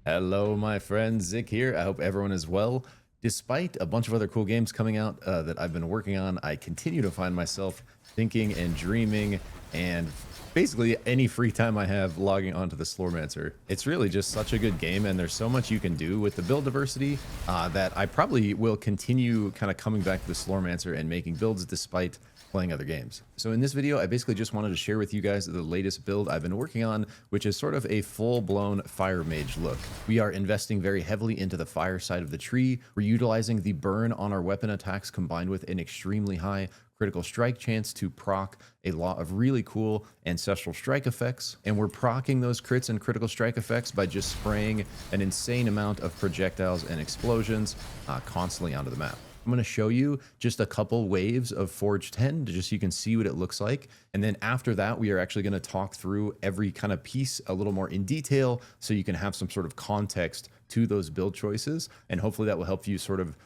Hello, my friend Zick here. I hope everyone is well. Despite a bunch of other cool games coming out that I've been working on, I continue to find myself thinking and dreaming and basically any free time I have logging onto the Slormancer. It's really just such a good game, and there's so much you can do with the build diversity that I probably will continue kind of coming back to the Slormancer and making builds despite playing other games. So in this video, I basically just wanted to share with you guys the latest build I've been working on, which is sort of a full-blown fire mage look. We are investing very heavily into the fire side of the tree. We're utilizing the burn on our weapon attacks combined with an extremely high critical strike chance to proc a lot of really cool ancestral strike effects, and we're proccing those crits and critical strike effects by just spraying an insane amount of projectiles and explosions constantly onto the map. I'm going to show you just a couple waves of Forge 10 just so you can see what it looks like. And then after that, we are actually going to talk through every kind of piece a little more in detail so you can have some sort of context to those build choices. And hopefully that will help you sort of,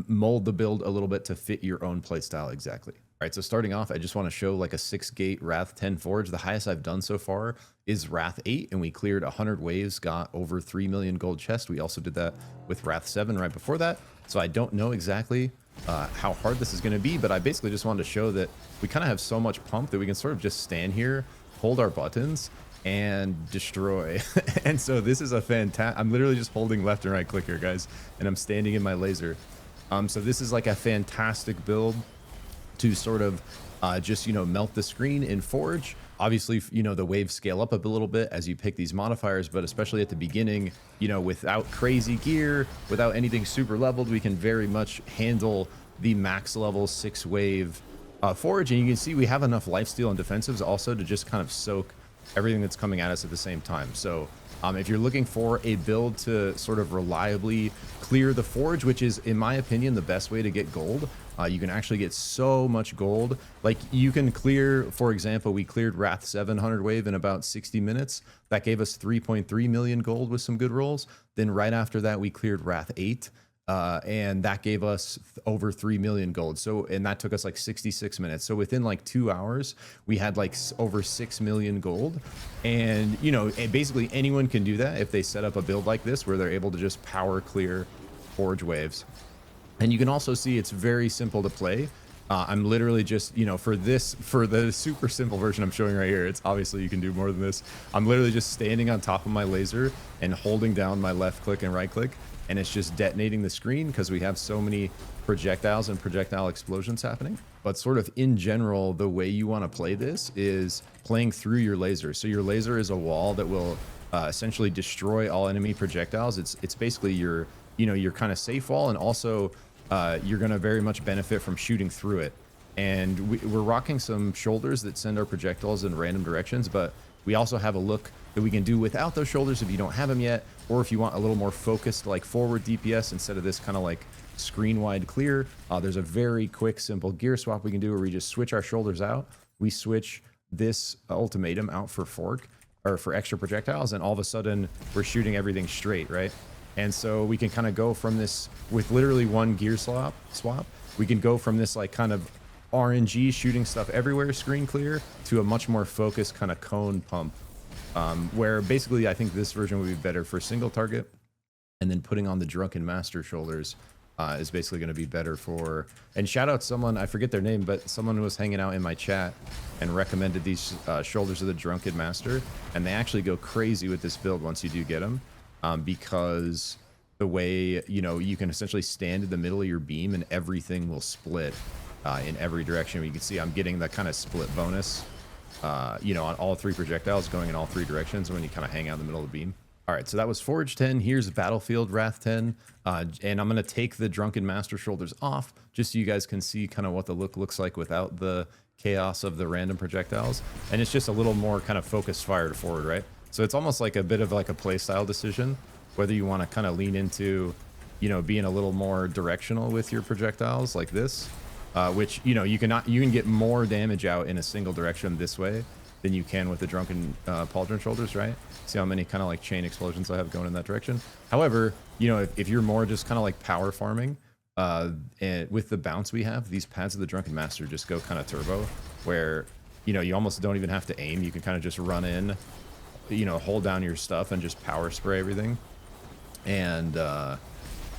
mold the build a little bit to fit your own playstyle exactly. All right, so starting off, I just want to show like a 6-gate Wrath 10 Forge. The highest I've done so far is Wrath 8, and we cleared 100 waves, got over 3 million gold chest. We also did that with Wrath 7 right before that. So I don't know exactly how hard this is going to be, but I basically just wanted to show that we kind of have so much pump that we can sort of just stand here, hold our buttons, and destroy. And so this is a fantastic, I'm literally just holding left and right click here, guys, and I'm standing in my laser. So this is like a fantastic build to sort of just, melt the screen in Forge. Obviously, the waves scale up a little bit as you pick these modifiers, but especially at the beginning, without crazy gear, without anything super leveled, we can very much handle the max level 6-wave Forge. And you can see we have enough lifesteal and defensives also to just kind of soak everything that's coming at us at the same time. So if you're looking for a build to sort of reliably clear the Forge, which is, in my opinion, the best way to get gold, you can actually get so much gold. Like you can clear, for example, we cleared Wrath 700 wave in about 60 minutes. That gave us 3.3 million gold with some good rolls. Then right after that, we cleared Wrath 8. And that gave us over 3 million gold. So, and that took us like 66 minutes. So within like 2 hours, we had like over 6 million gold. And, basically anyone can do that if they set up a build like this, where they're able to just power clear Forge waves. And you can also see it's very simple to play. I'm literally just, for the super simple version I'm showing right here, it's obviously you can do more than this. I'm literally just standing on top of my laser and holding down my left click and right click, and it's just detonating the screen because we have so many projectiles and projectile explosions happening. But sort of in general, the way you want to play this is playing through your laser. So your laser is a wall that will essentially destroy all enemy projectiles. It's basically your kind of safe wall, and also you're going to very much benefit from shooting through it. And we're rocking some shoulders that send our projectiles in random directions, but we also have a look that we can do without those shoulders if you don't have them yet, or if you want a little more focused like forward DPS instead of this kind of like screen wide clear. There's a very quick simple gear swap we can do where we just switch our shoulders out. We switch this Ultimatum out for fork or for extra projectiles, and all of a sudden we're shooting everything straight, right? And so we can kind of go from this with literally one gear swap. We can go from this like kind of RNG shooting stuff everywhere screen clear to a much more focused kind of cone pump, where basically I think this version would be better for single target, and then putting on the Drunken Master shoulders is basically going to be better for. And shout out someone, I forget their name, but someone was hanging out in my chat and recommended these shoulders of the Drunken Master, and they actually go crazy with this build once you do get them. Because the way, you can essentially stand in the middle of your beam and everything will split in every direction. You can see I'm getting that kind of split bonus, on all 3 projectiles going in all 3 directions when you kind of hang out in the middle of the beam. All right, so that was Forge 10. Here's Battlefield Wrath 10. And I'm going to take the Drunken Master shoulders off just so you guys can see kind of what the look looks like without the chaos of the random projectiles. And it's just a little more kind of focused fire to forward, right? So it's almost like a bit of like a play style decision, whether you want to kind of lean into, being a little more directional with your projectiles like this, which, you can get more damage out in a single direction this way than you can with the Drunken Pauldron shoulders, right? See how many kind of like chain explosions I have going in that direction. However, if you're more just kind of like power farming, and with the bounce we have, these pads of the Drunken Master just go kind of turbo, where, you almost don't even have to aim. You can kind of just run in, hold down your stuff and just power spray everything. and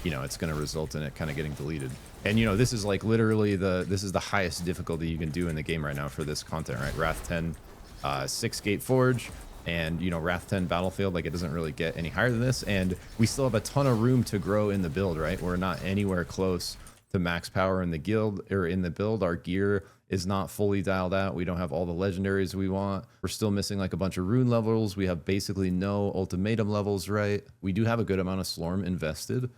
you know, it's going to result in it kind of getting deleted. And you know, this is like literally this is the highest difficulty you can do in the game right now for this content, right? Wrath 10, 6-gate forge, and you know, Wrath 10 battlefield, like it doesn't really get any higher than this, and we still have a ton of room to grow in the build, right? We're not anywhere close to max power in the guild or in the build. Our gear is not fully dialed out. We don't have all the legendaries we want. We're still missing like a bunch of rune levels. We have basically no ultimatum levels, right? We do have a good amount of Slorm invested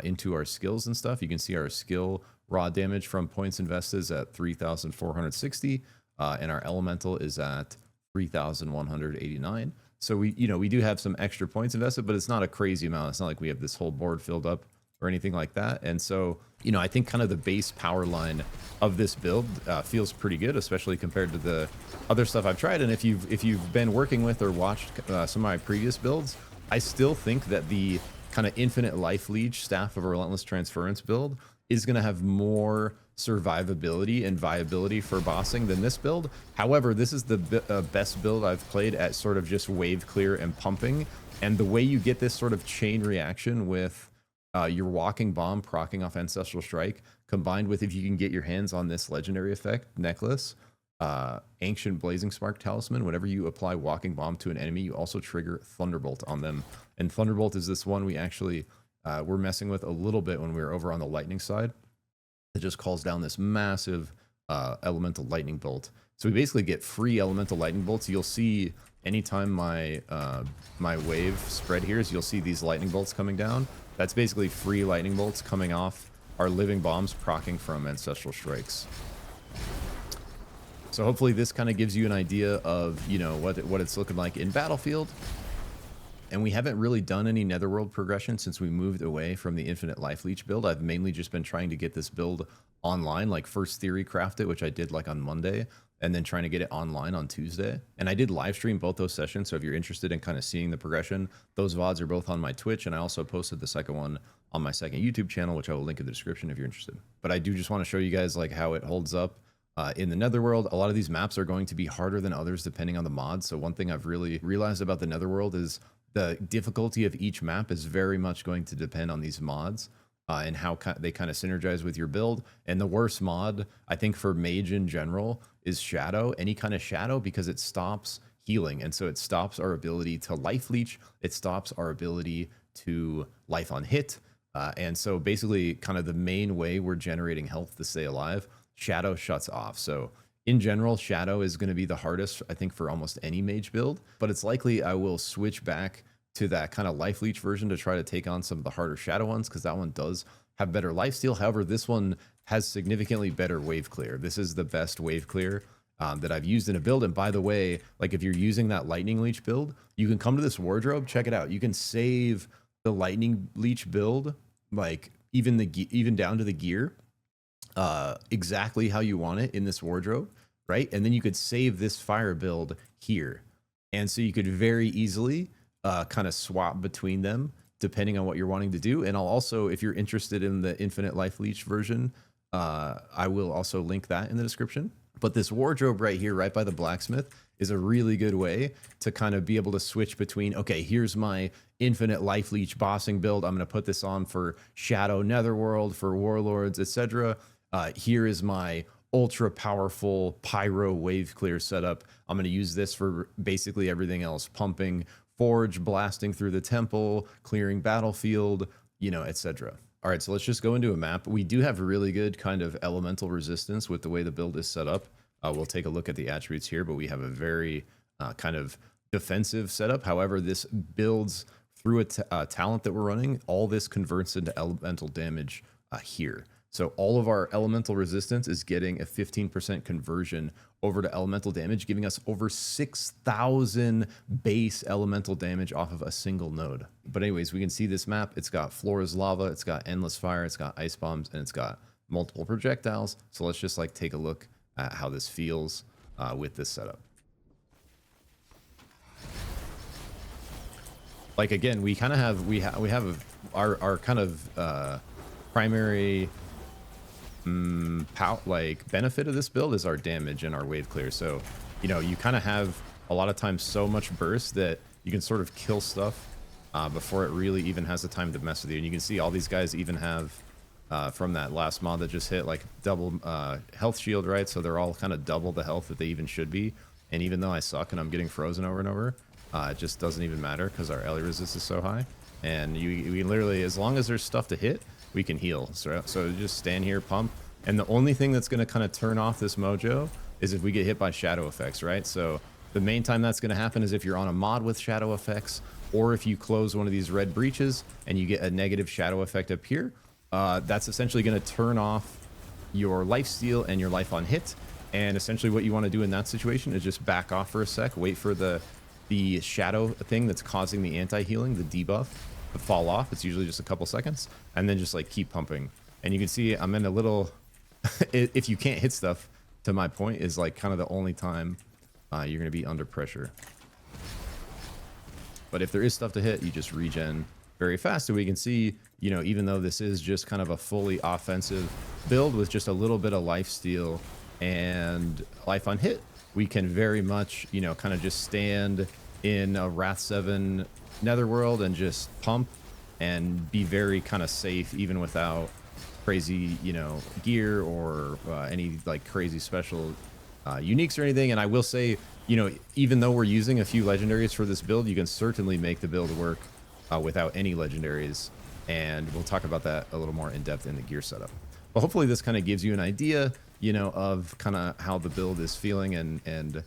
into our skills and stuff. You can see our skill raw damage from points invested is at 3,460, and our elemental is at 3,189. So we, you know, we do have some extra points invested, but it's not a crazy amount. It's not like we have this whole board filled up or anything like that. And so, you know, I think kind of the base power line of this build feels pretty good, especially compared to the other stuff I've tried. And if you've been working with or watched some of my previous builds, I still think that the kind of infinite life leech Staff of Relentless Transference build is going to have more survivability and viability for bossing than this build. However, this is the best build I've played at sort of just wave clear and pumping. And the way you get this sort of chain reaction with your walking bomb proccing off Ancestral Strike, combined with if you can get your hands on this legendary effect necklace, Ancient Blazing Spark Talisman, whenever you apply walking bomb to an enemy, you also trigger Thunderbolt on them. And Thunderbolt is this one we actually were messing with a little bit when we were over on the lightning side. It just calls down this massive elemental lightning bolt. So we basically get free elemental lightning bolts. You'll see anytime my my wave spread here, you'll see these lightning bolts coming down. That's basically free lightning bolts coming off our living bombs proccing from Ancestral Strikes. So hopefully this kind of gives you an idea of, you know, what it's looking like in Battlefield. And we haven't really done any Netherworld progression since we moved away from the Infinite Life Leech build. I've mainly just been trying to get this build online, like first theory craft it, which I did like on Monday, and then trying to get it online on Tuesday. And I did live stream both those sessions, so if you're interested in kind of seeing the progression, those VODs are both on my Twitch, and I also posted the second one on my second YouTube channel, which I will link in the description if you're interested. But I do just want to show you guys like how it holds up in the Netherworld. A lot of these maps are going to be harder than others depending on the mod. So one thing I've really realized about the Netherworld is the difficulty of each map is very much going to depend on these mods and how they kind of synergize with your build. And the worst mod, I think, for Mage in general is Shadow. Any kind of Shadow, because it stops healing. And so it stops our ability to Life Leech. It stops our ability to Life on Hit. And so basically kind of the main way we're generating health to stay alive, Shadow shuts off. So in general, Shadow is going to be the hardest, I think, for almost any Mage build, but it's likely I will switch back to that kind of Life Leech version to try to take on some of the harder Shadow ones, because that one does have better lifesteal. However, this one has significantly better wave clear. This is the best wave clear that I've used in a build. And by the way, like if you're using that Lightning Leech build, you can come to this wardrobe, check it out. You can save the Lightning Leech build, like even down to the gear, exactly how you want it in this wardrobe, right? And then you could save this fire build here. And so you could very easily kind of swap between them depending on what you're wanting to do. And I'll also, if you're interested in the Infinite Life Leech version, I will also link that in the description. But this wardrobe right here, right by the blacksmith, is a really good way to kind of be able to switch between, okay, here's my Infinite Life Leech bossing build. I'm going to put this on for Shadow Netherworld, for Warlords, etc. Here is my ultra powerful Pyro wave clear setup. I'm going to use this for basically everything else, pumping Forge, blasting through the temple, clearing battlefield, you know, etc. All right, so let's just go into a map. We do have really good kind of elemental resistance with the way the build is set up. We'll take a look at the attributes here, but we have a very kind of defensive setup. However, this builds through a talent that we're running. All this converts into elemental damage here. So all of our elemental resistance is getting a 15% conversion over to elemental damage, giving us over 6,000 base elemental damage off of a single node. But anyways, we can see this map. It's got floor is lava, it's got endless fire, it's got ice bombs, and it's got multiple projectiles. So let's just like take a look at how this feels with this setup. Like again, we kind of have our kind of primary like benefit of this build is our damage and our wave clear. So, you know, you kind of have a lot of times so much burst that you can sort of kill stuff before it really even has the time to mess with you. And you can see all these guys even have, from that last mod that just hit, like double health shield, right? So they're all kind of double the health that they even should be. And even though I suck and I'm getting frozen over and over, it just doesn't even matter because our LE resist is so high. And we literally, as long as there's stuff to hit, we can heal. So just stand here, pump. And the only thing that's going to kind of turn off this mojo is if we get hit by shadow effects, right? So the main time that's going to happen is if you're on a mod with shadow effects, or if you close one of these red breaches and you get a negative shadow effect up here. That's essentially going to turn off your life steal and your life on hit. And essentially what you want to do in that situation is just back off for a sec, wait for the shadow thing that's causing the anti-healing, the debuff, to fall off. It's usually just a couple seconds, and then just like keep pumping. And you can see I'm in a little, if you can't hit stuff, to my point, is like kind of the only time you're going to be under pressure. But if there is stuff to hit, you just regen very fast. So we can see, you know, even though this is just kind of a fully offensive build with just a little bit of life steal and life on hit, we can very much, you know, kind of just stand in a Wrath 7 Netherworld and just pump and be very kind of safe, even without crazy, you know, gear or any like crazy special uniques or anything. And I will say, you know, even though we're using a few legendaries for this build, you can certainly make the build work without any legendaries. And we'll talk about that a little more in depth in the gear setup. But hopefully this kind of gives you an idea, you know, of kind of how the build is feeling and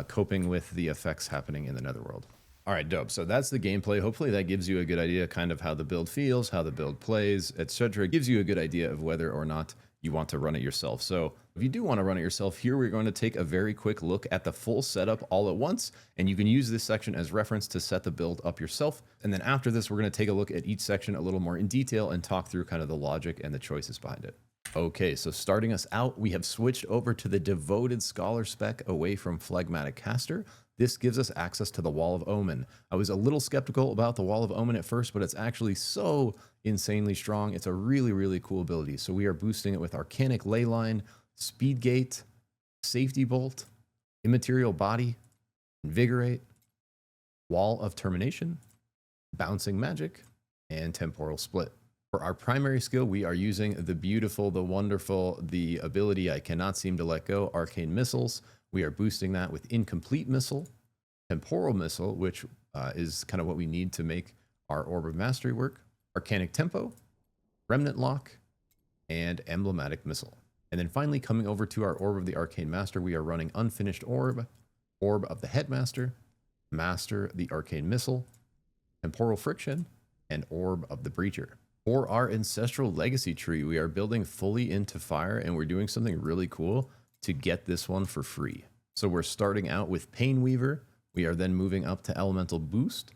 coping with the effects happening in the Netherworld. All right, dope. So that's the gameplay. Hopefully that gives you a good idea kind of how the build feels, how the build plays, etc. Gives you a good idea of whether or not you want to run it yourself. So if you do want to run it yourself, here we're going to take a very quick look at the full setup all at once, and you can use this section as reference to set the build up yourself. And then after this, we're going to take a look at each section a little more in detail and talk through kind of the logic and the choices behind it. Okay, so starting us out, we have switched over to the Devoted Scholar spec away from Phlegmatic Caster. This gives us access to the Wall of Omen. I was a little skeptical about the Wall of Omen at first, but it's actually so insanely strong. It's a really, really cool ability. So we are boosting it with Arcanic Leyline, Speed Gate, Safety Bolt, Immaterial Body, Invigorate, Wall of Termination, Bouncing Magic, and Temporal Split. For our primary skill, we are using the beautiful, the wonderful, the ability I cannot seem to let go, Arcane Missiles. We are boosting that with Incomplete Missile, Temporal Missile, which is kind of what we need to make our Orb of Mastery work, Arcanic Tempo, Remnant Lock, and Emblematic Missile. And then finally, coming over to our Orb of the Arcane Master, we are running Unfinished Orb, Orb of the Headmaster, Master the Arcane Missile, Temporal Friction, and Orb of the Breacher. For our Ancestral Legacy tree, we are building fully into fire, and we're doing something really cool to get this one for free. So we're starting out with Pain Weaver. We are then moving up to Elemental Boost,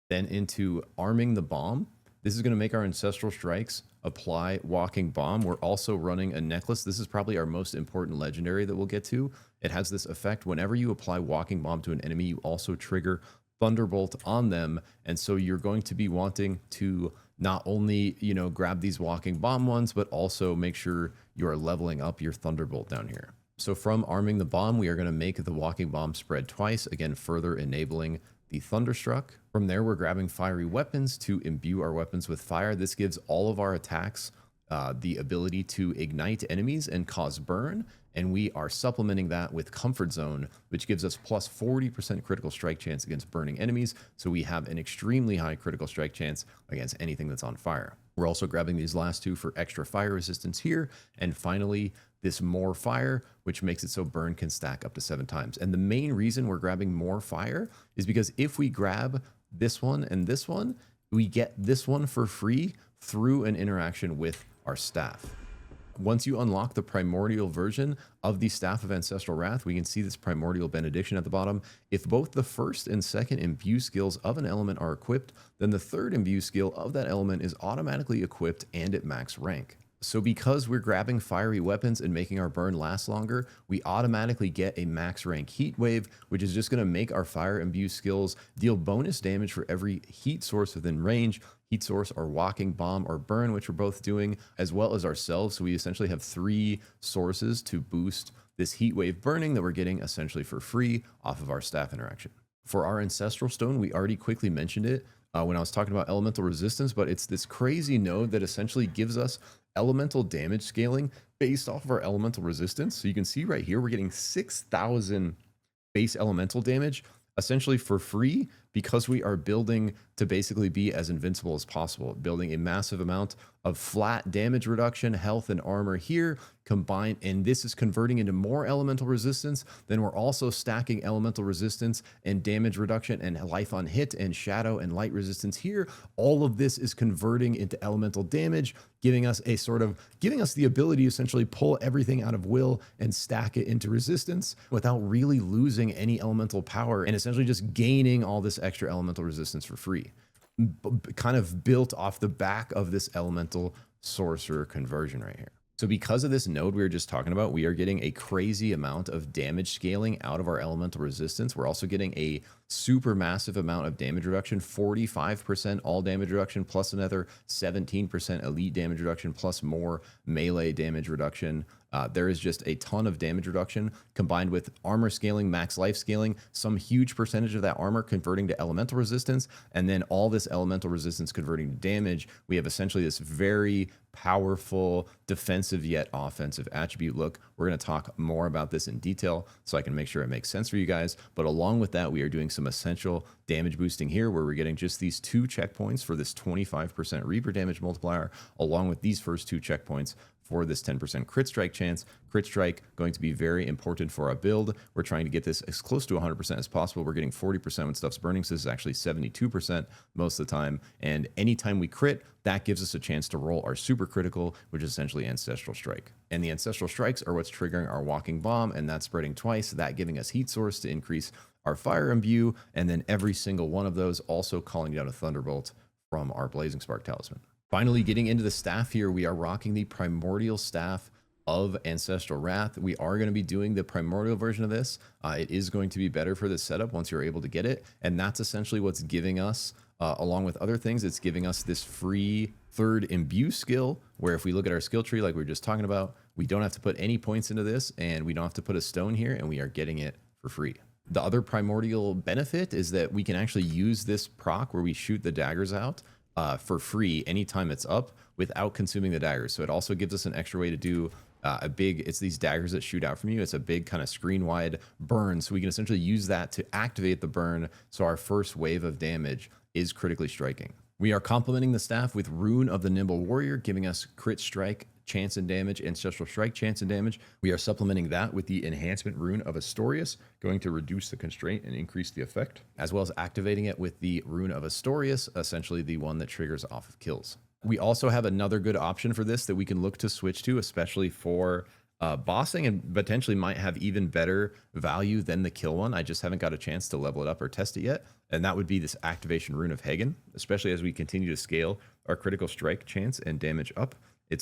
then into Arming the Bomb. This is going to make our Ancestral Strikes apply Walking Bomb. We're also running a necklace. This is probably our most important legendary that we'll get to. It has this effect. Whenever you apply Walking Bomb to an enemy, you also trigger Thunderbolt on them. And so you're going to be wanting to not only, you know, grab these Walking Bomb ones, but also make sure you are leveling up your Thunderbolt down here. So from Arming the Bomb, we are going to make the Walking Bomb spread twice, again, further enabling the Thunderstruck. From there, we're grabbing Fiery Weapons to imbue our weapons with fire. This gives all of our attacks the ability to ignite enemies and cause burn. And we are supplementing that with Comfort Zone, which gives us plus 40% critical strike chance against burning enemies. So we have an extremely high critical strike chance against anything that's on fire. We're also grabbing these last two for extra fire resistance here. And finally, this More Fire, which makes it so burn can stack up to 7 times. And the main reason we're grabbing More Fire is because if we grab this one and this one, we get this one for free through an interaction with our staff. Once you unlock the primordial version of the Staff of Ancestral Wrath, we can see this primordial benediction at the bottom. If both the first and second imbue skills of an element are equipped, then the third imbue skill of that element is automatically equipped and at max rank. So because we're grabbing fiery weapons and making our burn last longer, we automatically get a max rank heat wave, which is just going to make our fire imbue skills deal bonus damage for every heat source within range. Heat source or Walking Bomb or burn, which we're both doing, as well as ourselves. So we essentially have 3 sources to boost this heat wave burning that we're getting essentially for free off of our staff interaction. For our Ancestral Stone, we already quickly mentioned it. when I was talking about elemental resistance, but it's this crazy node that essentially gives us elemental damage scaling based off of our elemental resistance. So you can see right here, we're getting 6,000 base elemental damage essentially for free because we are building to basically be as invincible as possible, building a massive amount of flat damage reduction, health, and armor here combined, and this is converting into more elemental resistance. Then we're also stacking elemental resistance and damage reduction and life on hit and shadow and light resistance here. All of this is converting into elemental damage, giving us the ability to essentially pull everything out of will and stack it into resistance without really losing any elemental power, and essentially just gaining all this extra elemental resistance for free, kind of built off the back of this elemental sorcerer conversion right here. So because of this node we were just talking about, we are getting a crazy amount of damage scaling out of our elemental resistance. We're also getting a super massive amount of damage reduction, 45% all damage reduction, plus another 17% elite damage reduction, plus more melee damage reduction. There is just a ton of damage reduction combined with armor scaling, max life scaling, some huge percentage of that armor converting to elemental resistance, and then all this elemental resistance converting to damage. We have essentially this very powerful defensive yet offensive attribute. Look, we're going to talk more about this in detail so I can make sure it makes sense for you guys. But along with that, we are doing some essential damage boosting here where we're getting just these 2 checkpoints for this 25% Reaper damage multiplier, along with these first 2 checkpoints for this 10% crit strike chance. Crit strike going to be very important for our build. We're trying to get this as close to 100% as possible. We're getting 40% when stuff's burning, so this is actually 72% most of the time. And anytime we crit, that gives us a chance to roll our super critical, which is essentially Ancestral Strike. And the Ancestral Strikes are what's triggering our Walking Bomb, and that's spreading twice, that giving us Heat Source to increase our fire imbue, and then every single one of those also calling down a Thunderbolt from our Blazing Spark Talisman. Finally, getting into the staff here, we are rocking the Primordial Staff of Ancestral Wrath. We are going to be doing the Primordial version of this. It is going to be better for this setup once you're able to get it, and that's essentially what's giving us, along with other things, it's giving us this free third imbue skill, where if we look at our skill tree like we were just talking about, we don't have to put any points into this, and we don't have to put a stone here, and we are getting it for free. The other Primordial benefit is that we can actually use this proc where we shoot the daggers out for free anytime it's up without consuming the daggers. So it also gives us an extra way to do it's these daggers that shoot out from you. It's a big kind of screen wide burn. So we can essentially use that to activate the burn. So our first wave of damage is critically striking. We are complementing the staff with Rune of the Nimble Warrior, giving us crit strike, chance and damage, Ancestral Strike, chance and damage. We are supplementing that with the enhancement Rune of Astorius, going to reduce the constraint and increase the effect, as well as activating it with the Rune of Astorius, essentially the one that triggers off of kills. We also have another good option for this that we can look to switch to, especially for bossing, and potentially might have even better value than the kill one. I just haven't got a chance to level it up or test it yet. And that would be this activation Rune of Hagen, especially as we continue to scale our critical strike chance and damage up.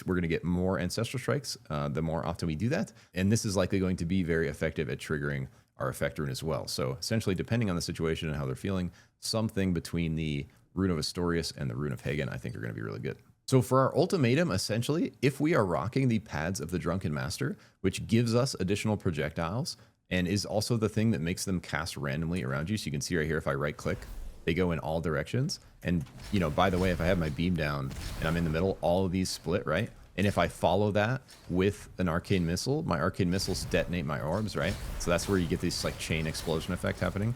We're going to get more Ancestral Strikes the more often we do that. And this is likely going to be very effective at triggering our effect rune as well. So essentially, depending on the situation and how they're feeling, something between the Rune of Astorius and the Rune of Hagen, I think are going to be really good. So for our ultimatum, essentially, if we are rocking the Pads of the Drunken Master, which gives us additional projectiles and is also the thing that makes them cast randomly around you. So you can see right here, if I right click, they go in all directions. And, you know, by the way, if I have my beam down and I'm in the middle, all of these split, right? And if I follow that with an arcane missile, my arcane missiles detonate my orbs, right? So that's where you get this like chain explosion effect happening.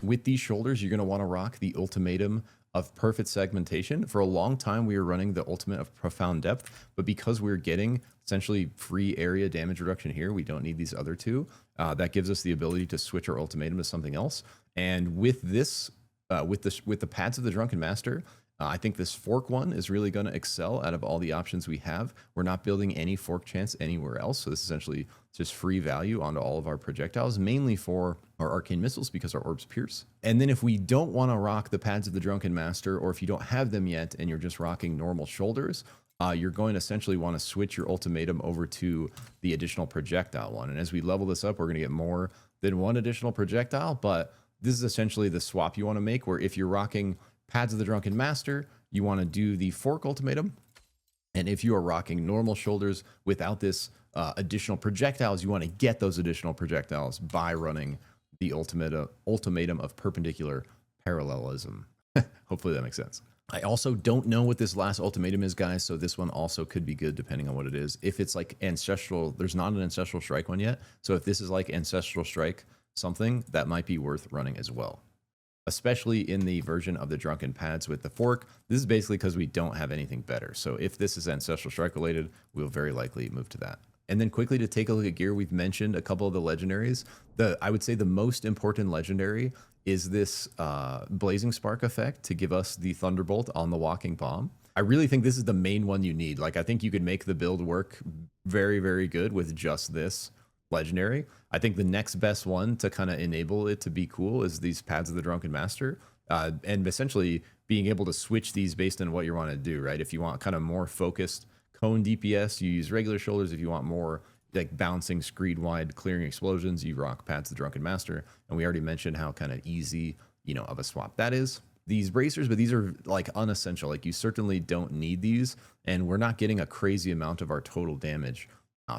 With these shoulders, you're going to want to rock the Ultimatum of Perfect Segmentation. For a long time, we were running the Ultimate of Profound Depth, but because we're getting essentially free area damage reduction here, we don't need these other two. That gives us the ability to switch our Ultimatum to something else. And with this, with the Pads of the Drunken Master, I think this fork one is really going to excel out of all the options we have. We're not building any fork chance anywhere else, so this is essentially just free value onto all of our projectiles, mainly for our arcane missiles because our orbs pierce. And then if we don't want to rock the Pads of the Drunken Master, or if you don't have them yet and you're just rocking normal shoulders, you're going to essentially want to switch your ultimatum over to the additional projectile one. And as we level this up, we're going to get more than one additional projectile, but this is essentially the swap you want to make, where if you're rocking Pads of the Drunken Master, you want to do the fork ultimatum. And if you are rocking normal shoulders without this additional projectiles, you want to get those additional projectiles by running the ultimatum of perpendicular parallelism. Hopefully that makes sense. I also don't know what this last ultimatum is, guys, so this one also could be good depending on what it is. If it's like Ancestral, there's not an Ancestral Strike one yet, so if this is like Ancestral Strike something, that might be worth running as well. Especially in the version of the Drunken Pads with the fork. This is basically because we don't have anything better. So if this is Ancestral Strike related, we'll very likely move to that. And then quickly to take a look at gear, we've mentioned a couple of the legendaries. I would say the most important legendary is this Blazing Spark effect to give us the Thunderbolt on the Walking Bomb. I really think this is the main one you need. Like, I think you could make the build work very, very good with just this legendary. I think the next best one to kind of enable it to be cool is these Pads of the Drunken Master, and essentially being able to switch these based on what you want to do, right? If you want kind of more focused cone DPS, you use regular shoulders. If you want more like bouncing, screed wide, clearing explosions, you rock Pads of the Drunken Master. And we already mentioned how kind of easy, you know, of a swap that is. These bracers, but these are like unessential. Like, you certainly don't need these, and we're not getting a crazy amount of our total damage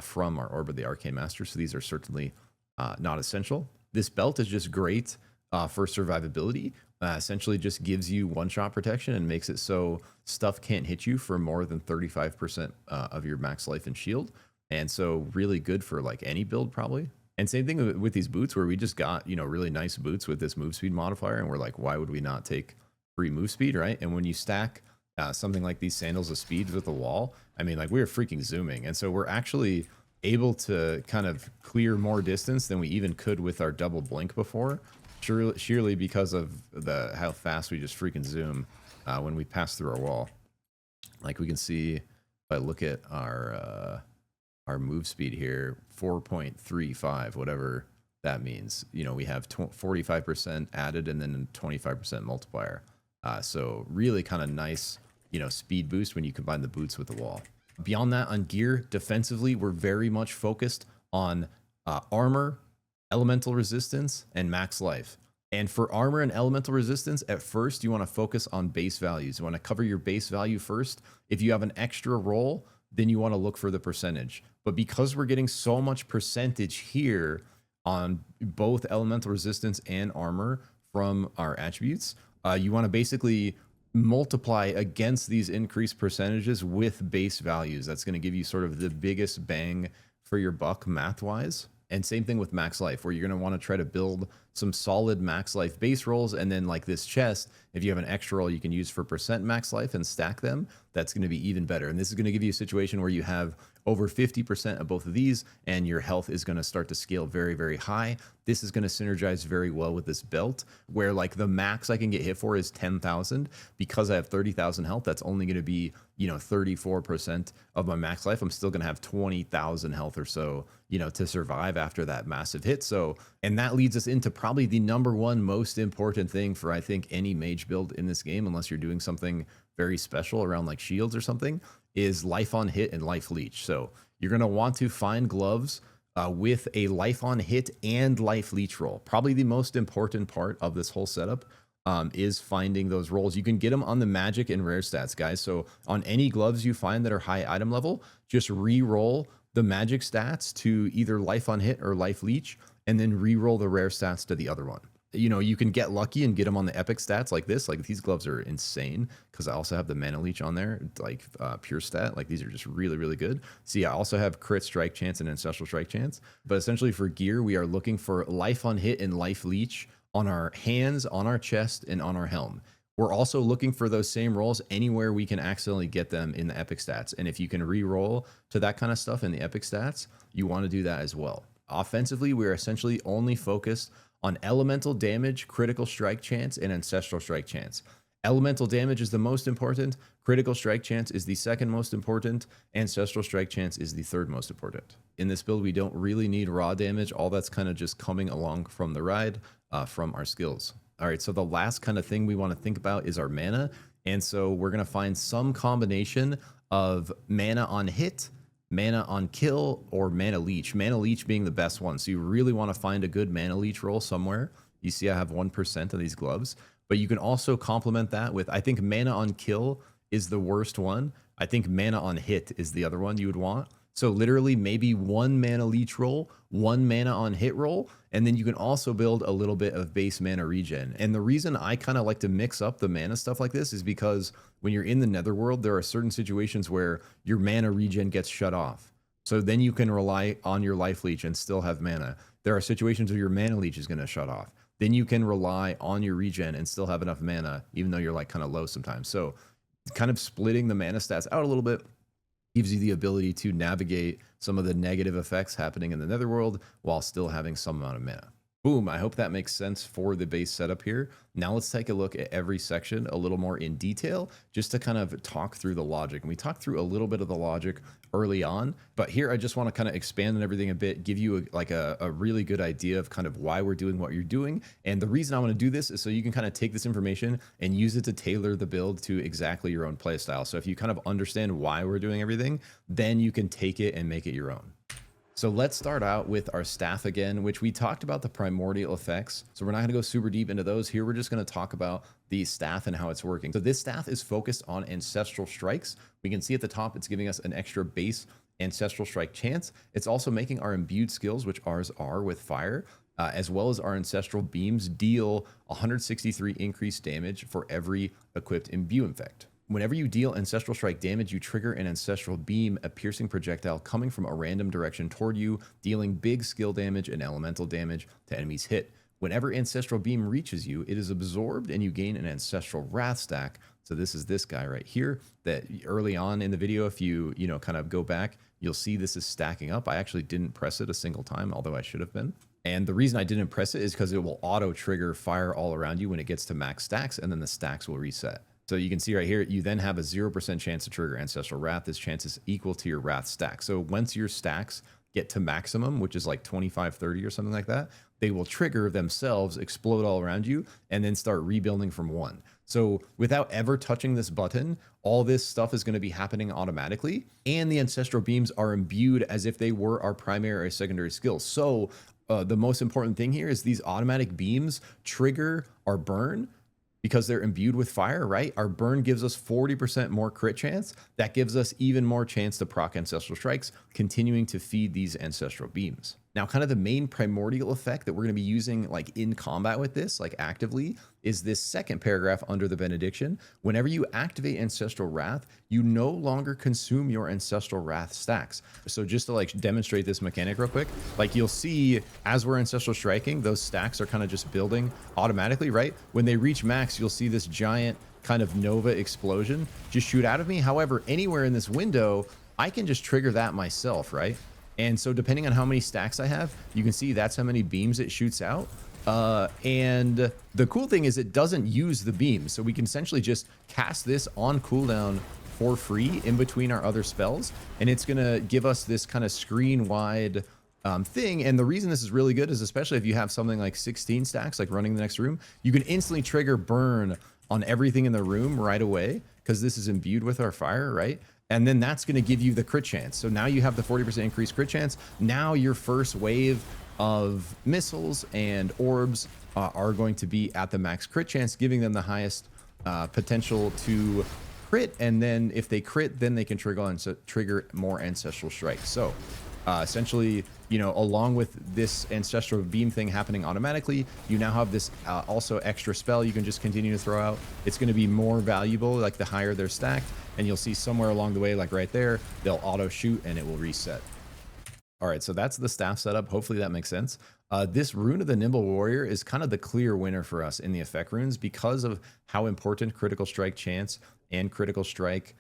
from our Orb of the Arcane Master, so these are certainly not essential. This belt is just great for survivability. Essentially just gives you one-shot protection and makes it so stuff can't hit you for more than 35% of your max life and shield. And so really good for like any build probably. And same thing with these boots, where we just got, you know, really nice boots with this move speed modifier, and we're like, why would we not take free move speed, right? And when you stack something like these Sandals of Speed with a wall, I mean, like, we were freaking zooming. And so we're actually able to kind of clear more distance than we even could with our double blink before, sheerly because of how fast we just freaking zoom when we pass through our wall. Like, we can see, if I look at our move speed here, 4.35, whatever that means. You know, we have 45% added and then 25% multiplier. So really kind of nice, you know, speed boost when you combine the boots with the wall. Beyond that, on gear, defensively, we're very much focused on armor, elemental resistance, and max life. And for armor and elemental resistance, at first, you want to focus on base values. You want to cover your base value first. If you have an extra roll, then you want to look for the percentage. But because we're getting so much percentage here on both elemental resistance and armor from our attributes, you want to basically multiply against these increased percentages with base values. That's going to give you sort of the biggest bang for your buck math-wise. And same thing with max life, where you're going to want to try to build some solid max life base rolls, and then like this chest, if you have an extra roll you can use for percent max life and stack them, that's going to be even better. And this is going to give you a situation where you have over 50% of both of these, and your health is going to start to scale very, very high. This is going to synergize very well with this belt, where like the max I can get hit for is 10,000. Because I have 30,000 health, that's only going to be, you know, 34% of my max life. I'm still going to have 20,000 health or so, you know, to survive after that massive hit. So, and that leads us into probably the #1 most important thing for, I think, any mage build in this game, unless you're doing something very special around like shields or something, is life on hit and life leech. So you're going to want to find gloves with a life on hit and life leech roll. Probably the most important part of this whole setup is finding those rolls. You can get them on the magic and rare stats, guys. So on any gloves you find that are high item level, just re-roll the magic stats to either life on hit or life leech, and then re-roll the rare stats to the other one. You know, you can get lucky and get them on the epic stats like this. Like, these gloves are insane because I also have the mana leech on there, like pure stat. Like, these are just really, really good. See, I also have crit strike chance and ancestral strike chance. But essentially for gear, we are looking for life on hit and life leech on our hands, on our chest, and on our helm. We're also looking for those same rolls anywhere we can accidentally get them in the epic stats. And if you can re-roll to that kind of stuff in the epic stats, you want to do that as well. Offensively, we're essentially only focused on elemental damage, critical strike chance, and ancestral strike chance. Elemental damage is the most important, critical strike chance is the second most important, ancestral strike chance is the third most important. In this build, we don't really need raw damage. All that's kind of just coming along from the ride from our skills. All right, so the last kind of thing we want to think about is our mana. And so we're going to find some combination of mana on hit, mana on kill, or mana leech. Mana leech being the best one. So you really want to find a good mana leech roll somewhere. You see I have 1% of these gloves, but you can also complement that with, I think mana on kill is the worst one. I think mana on hit is the other one you would want. So literally maybe 1 mana leech roll, 1 mana on hit roll, and then you can also build a little bit of base mana regen. And the reason I kind of like to mix up the mana stuff like this is because when you're in the netherworld, there are certain situations where your mana regen gets shut off. So then you can rely on your life leech and still have mana. There are situations where your mana leech is going to shut off. Then you can rely on your regen and still have enough mana, even though you're like kind of low sometimes. So kind of splitting the mana stats out a little bit gives you the ability to navigate some of the negative effects happening in the netherworld while still having some amount of mana. Boom, I hope that makes sense for the base setup here. Now let's take a look at every section a little more in detail, just to kind of talk through the logic. And we talked through a little bit of the logic early on, but here I just want to kind of expand on everything a bit, give you a really good idea of kind of why we're doing what you're doing. And the reason I want to do this is so you can kind of take this information and use it to tailor the build to exactly your own playstyle. So if you kind of understand why we're doing everything, then you can take it and make it your own. So let's start out with our staff again, which we talked about the primordial effects. So we're not going to go super deep into those here. We're just going to talk about the staff and how it's working. So this staff is focused on ancestral strikes. We can see at the top, it's giving us an extra base ancestral strike chance. It's also making our imbued skills, which ours are with fire, as well as our ancestral beams, deal 163 increased damage for every equipped imbue effect. Whenever you deal Ancestral Strike damage, you trigger an Ancestral Beam, a piercing projectile coming from a random direction toward you, dealing big skill damage and elemental damage to enemies hit. Whenever Ancestral Beam reaches you, it is absorbed and you gain an Ancestral Wrath stack. So this is this guy right here that early on in the video, if you kind of go back, you'll see this is stacking up. I actually didn't press it a single time, although I should have been. And the reason I didn't press it is because it will auto trigger fire all around you when it gets to max stacks, and then the stacks will reset. So you can see right here, you then have a 0% chance to trigger Ancestral Wrath. This chance is equal to your Wrath stack. So once your stacks get to maximum, which is like 25, 30 or something like that, they will trigger themselves, explode all around you, and then start rebuilding from 1. So without ever touching this button, all this stuff is going to be happening automatically. And the Ancestral Beams are imbued as if they were our primary or secondary skills. So the most important thing here is these automatic beams trigger our burn, because they're imbued with fire, right? Our burn gives us 40% more crit chance. That gives us even more chance to proc Ancestral Strikes, continuing to feed these Ancestral Beams. Now, kind of the main primordial effect that we're going to be using like in combat with this, like actively, is this second paragraph under the benediction. Whenever you activate Ancestral Wrath, you no longer consume your Ancestral Wrath stacks. So just to like demonstrate this mechanic real quick, like you'll see as we're Ancestral Striking, those stacks are kind of just building automatically, right? When they reach max, you'll see this giant kind of Nova explosion just shoot out of me. However, anywhere in this window, I can just trigger that myself, right? And so depending on how many stacks I have, you can see that's how many beams it shoots out. And the cool thing is it doesn't use the beams. So we can essentially just cast this on cooldown for free in between our other spells. And it's going to give us this kind of screen wide thing. And the reason this is really good is especially if you have something like 16 stacks, like running the next room, you can instantly trigger burn on everything in the room right away because this is imbued with our fire, right? And then that's going to give you the crit chance. So now you have the 40% increased crit chance. Now your first wave of missiles and orbs are going to be at the max crit chance, giving them the highest potential to crit. And then if they crit, then they can trigger more Ancestral Strikes. So essentially, along with this Ancestral Beam thing happening automatically, you now have this also extra spell you can just continue to throw out. It's going to be more valuable, like the higher they're stacked. And you'll see somewhere along the way, like right there, they'll auto shoot and it will reset. All right, so that's the staff setup. Hopefully that makes sense. This Rune of the Nimble Warrior is kind of the clear winner for us in the effect runes because of how important Critical Strike chance and Critical Strike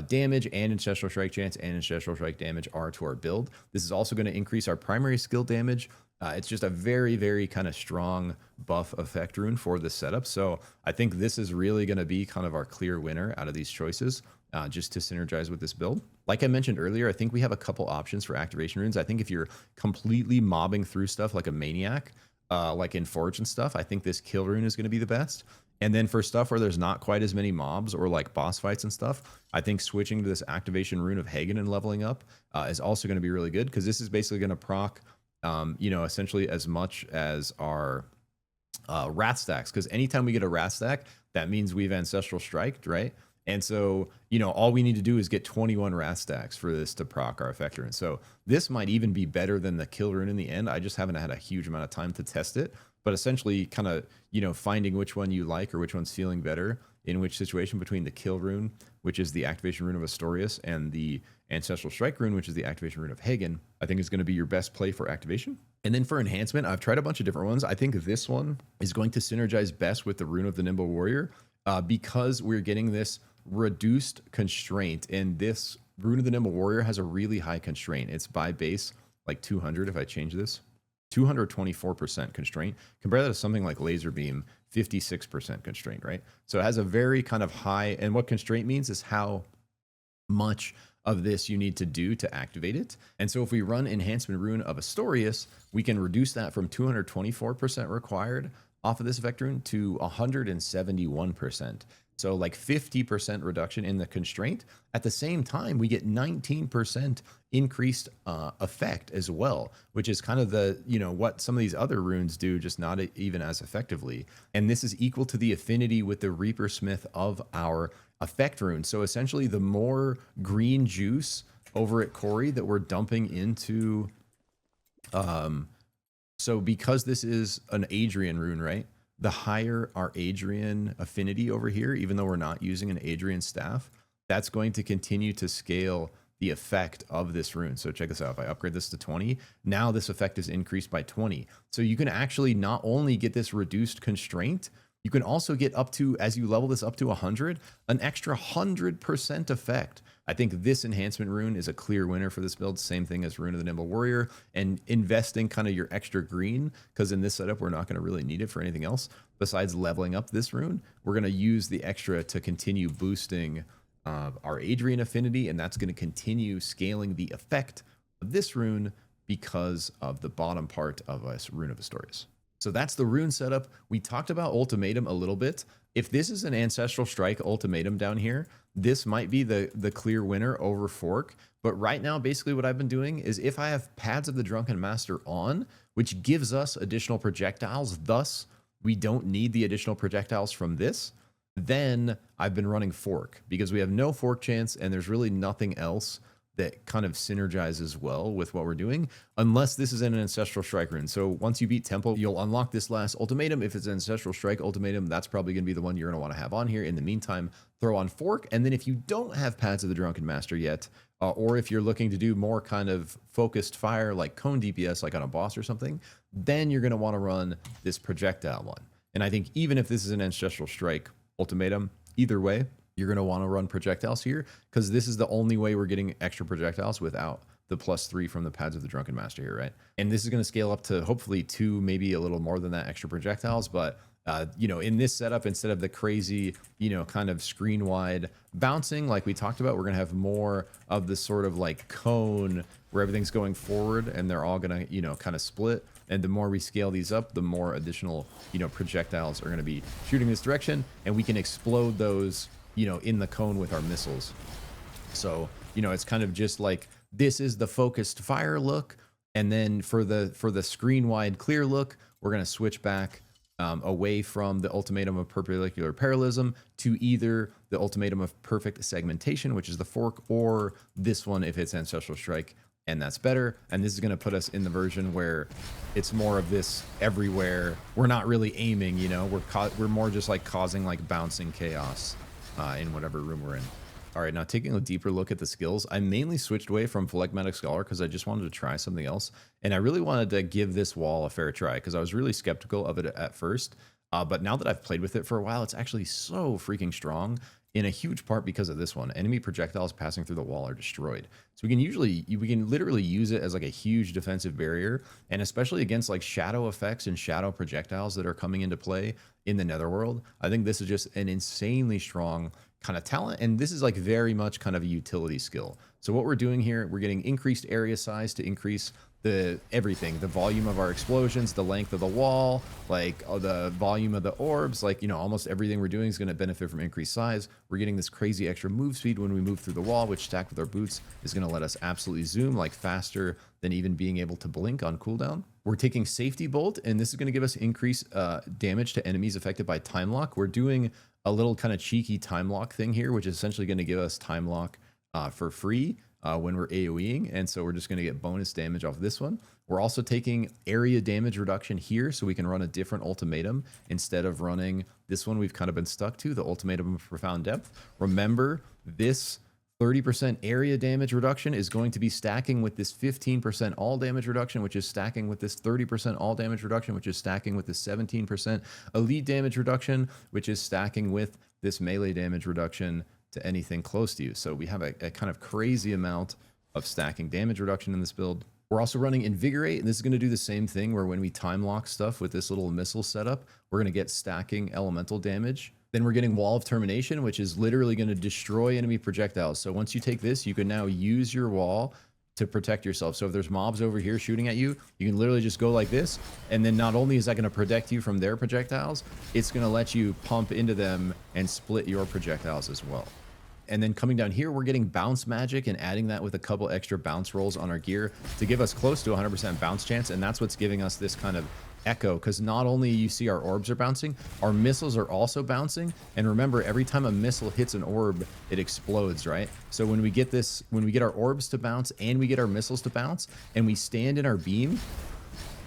damage and Ancestral Strike chance and Ancestral Strike damage are to our build. This is also going to increase our primary skill damage. It's just a very, very kind of strong buff effect rune for this setup. So I think this is really going to be kind of our clear winner out of these choices. Just to synergize with this build. Like I mentioned earlier, I think we have a couple options for activation runes. I think if you're completely mobbing through stuff like a maniac, like in Forge and stuff, I think this kill rune is going to be the best. And then for stuff where there's not quite as many mobs or like boss fights and stuff, I think switching to this activation rune of Hagen and leveling up is also going to be really good because this is basically going to proc, essentially as much as our Wrath stacks. Because anytime we get a Wrath stack, that means we've Ancestral Striked, right? And so, all we need to do is get 21 wrath stacks for this to proc our effect rune. So this might even be better than the kill rune in the end. I just haven't had a huge amount of time to test it, but essentially kind of, finding which one you like or which one's feeling better in which situation between the kill rune, which is the activation rune of Astorius, and the Ancestral Strike rune, which is the activation rune of Hagen, I think is going to be your best play for activation. And then for enhancement, I've tried a bunch of different ones. I think this one is going to synergize best with the Rune of the Nimble Warrior because we're getting this reduced constraint. And this Rune of the Nimble Warrior has a really high constraint. It's by base like 200 if I change this. 224% constraint. Compare that to something like Laser Beam, 56% constraint, right? So it has a very kind of high, and what constraint means is how much of this you need to do to activate it. And so if we run Enhancement Rune of Astorius, we can reduce that from 224% required off of this effect rune to 171%. So like 50% reduction in the constraint. At the same time, we get 19% increased effect as well, which is kind of the, what some of these other runes do, just not even as effectively. And this is equal to the affinity with the Reaper Smith of our effect rune. So essentially the more green juice over at Corey that we're dumping into, so because this is an Adrian rune, right? The higher our Adrian affinity over here, even though we're not using an Adrian staff, that's going to continue to scale the effect of this rune. So check this out. If I upgrade this to 20, now this effect is increased by 20. So you can actually not only get this reduced constraint, you can also get up to, as you level this up to 100, an extra 100% effect. I think this enhancement rune is a clear winner for this build. Same thing as Rune of the Nimble Warrior, and investing kind of your extra green, because in this setup, we're not going to really need it for anything else besides leveling up this rune. We're going to use the extra to continue boosting our Adrian affinity, and that's going to continue scaling the effect of this rune because of the bottom part of us Rune of Astorius. So that's the rune setup. We talked about Ultimatum a little bit. If this is an Ancestral Strike Ultimatum down here, this might be the clear winner over Fork. But right now, basically what I've been doing is if I have Pads of the Drunken Master on, which gives us additional projectiles, thus we don't need the additional projectiles from this, then I've been running Fork because we have no Fork chance and there's really nothing else that kind of synergizes well with what we're doing, unless this is an Ancestral Strike rune. So once you beat Temple, you'll unlock this last Ultimatum. If it's an Ancestral Strike Ultimatum, that's probably going to be the one you're going to want to have on here. In the meantime, throw on Fork. And then if you don't have Pads of the Drunken Master yet, or if you're looking to do more kind of focused fire like cone DPS, like on a boss or something, then you're going to want to run this projectile one. And I think even if this is an Ancestral Strike Ultimatum, either way, you're going to want to run projectiles here because this is the only way we're getting extra projectiles without the +3 from the Pads of the Drunken Master here, right? And this is going to scale up to hopefully 2, maybe a little more than that extra projectiles. But, in this setup, instead of the crazy, kind of screen wide bouncing like we talked about, we're going to have more of this sort of like cone where everything's going forward and they're all going to, kind of split. And the more we scale these up, the more additional, projectiles are going to be shooting this direction, and we can explode those in the cone with our missiles. So, it's kind of just like, this is the focused fire look. And then for the screen wide clear look, we're going to switch back away from the Ultimatum of Perpendicular Parallelism to either the Ultimatum of Perfect Segmentation, which is the Fork, or this one if it's Ancestral Strike, and that's better. And this is going to put us in the version where it's more of this everywhere. We're not really aiming, we're more just like causing like bouncing chaos in whatever room we're in. All right, now taking a deeper look at the skills, I mainly switched away from Phlegmatic Scholar because I just wanted to try something else. And I really wanted to give this wall a fair try because I was really skeptical of it at first. But now that I've played with it for a while, it's actually so freaking strong, in a huge part because of this one. Enemy projectiles passing through the wall are destroyed. So we can literally use it as like a huge defensive barrier, and especially against like shadow effects and shadow projectiles that are coming into play in the Netherworld. I think this is just an insanely strong kind of talent, and this is like very much kind of a utility skill. So what we're doing here, we're getting increased area size to increase the volume of our explosions, the length of the wall, like the volume of the orbs, like, almost everything we're doing is going to benefit from increased size. We're getting this crazy extra move speed when we move through the wall, which stacked with our boots is going to let us absolutely zoom like faster than even being able to blink on cooldown. We're taking Safety Bolt, and this is going to give us increased damage to enemies affected by Time Lock. We're doing a little kind of cheeky time lock thing here, which is essentially going to give us time lock for free when we're AoEing. And so we're just going to get bonus damage off this one. We're also taking area damage reduction here so we can run a different ultimatum instead of running this one we've kind of been stuck to, the Ultimatum of Profound Depth. Remember, this 30% area damage reduction is going to be stacking with this 15% all damage reduction, which is stacking with this 30% all damage reduction, which is stacking with this 17% elite damage reduction, which is stacking with this melee damage reduction to anything close to you. So we have a kind of crazy amount of stacking damage reduction in this build. We're also running Invigorate, and this is going to do the same thing where when we time lock stuff with this little missile setup, we're going to get stacking elemental damage. Then we're getting Wall of Termination, which is literally going to destroy enemy projectiles. So once you take this, you can now use your wall to protect yourself. So if there's mobs over here shooting at you, you can literally just go like this. And then not only is that going to protect you from their projectiles, it's going to let you pump into them and split your projectiles as well. And then coming down here, we're getting bounce magic and adding that with a couple extra bounce rolls on our gear to give us close to 100% bounce chance. And that's what's giving us this kind of echo, because not only you see our orbs are bouncing, our missiles are also bouncing. And remember, every time a missile hits an orb, it explodes, right? So when we get this, when we get our orbs to bounce and we get our missiles to bounce and we stand in our beam,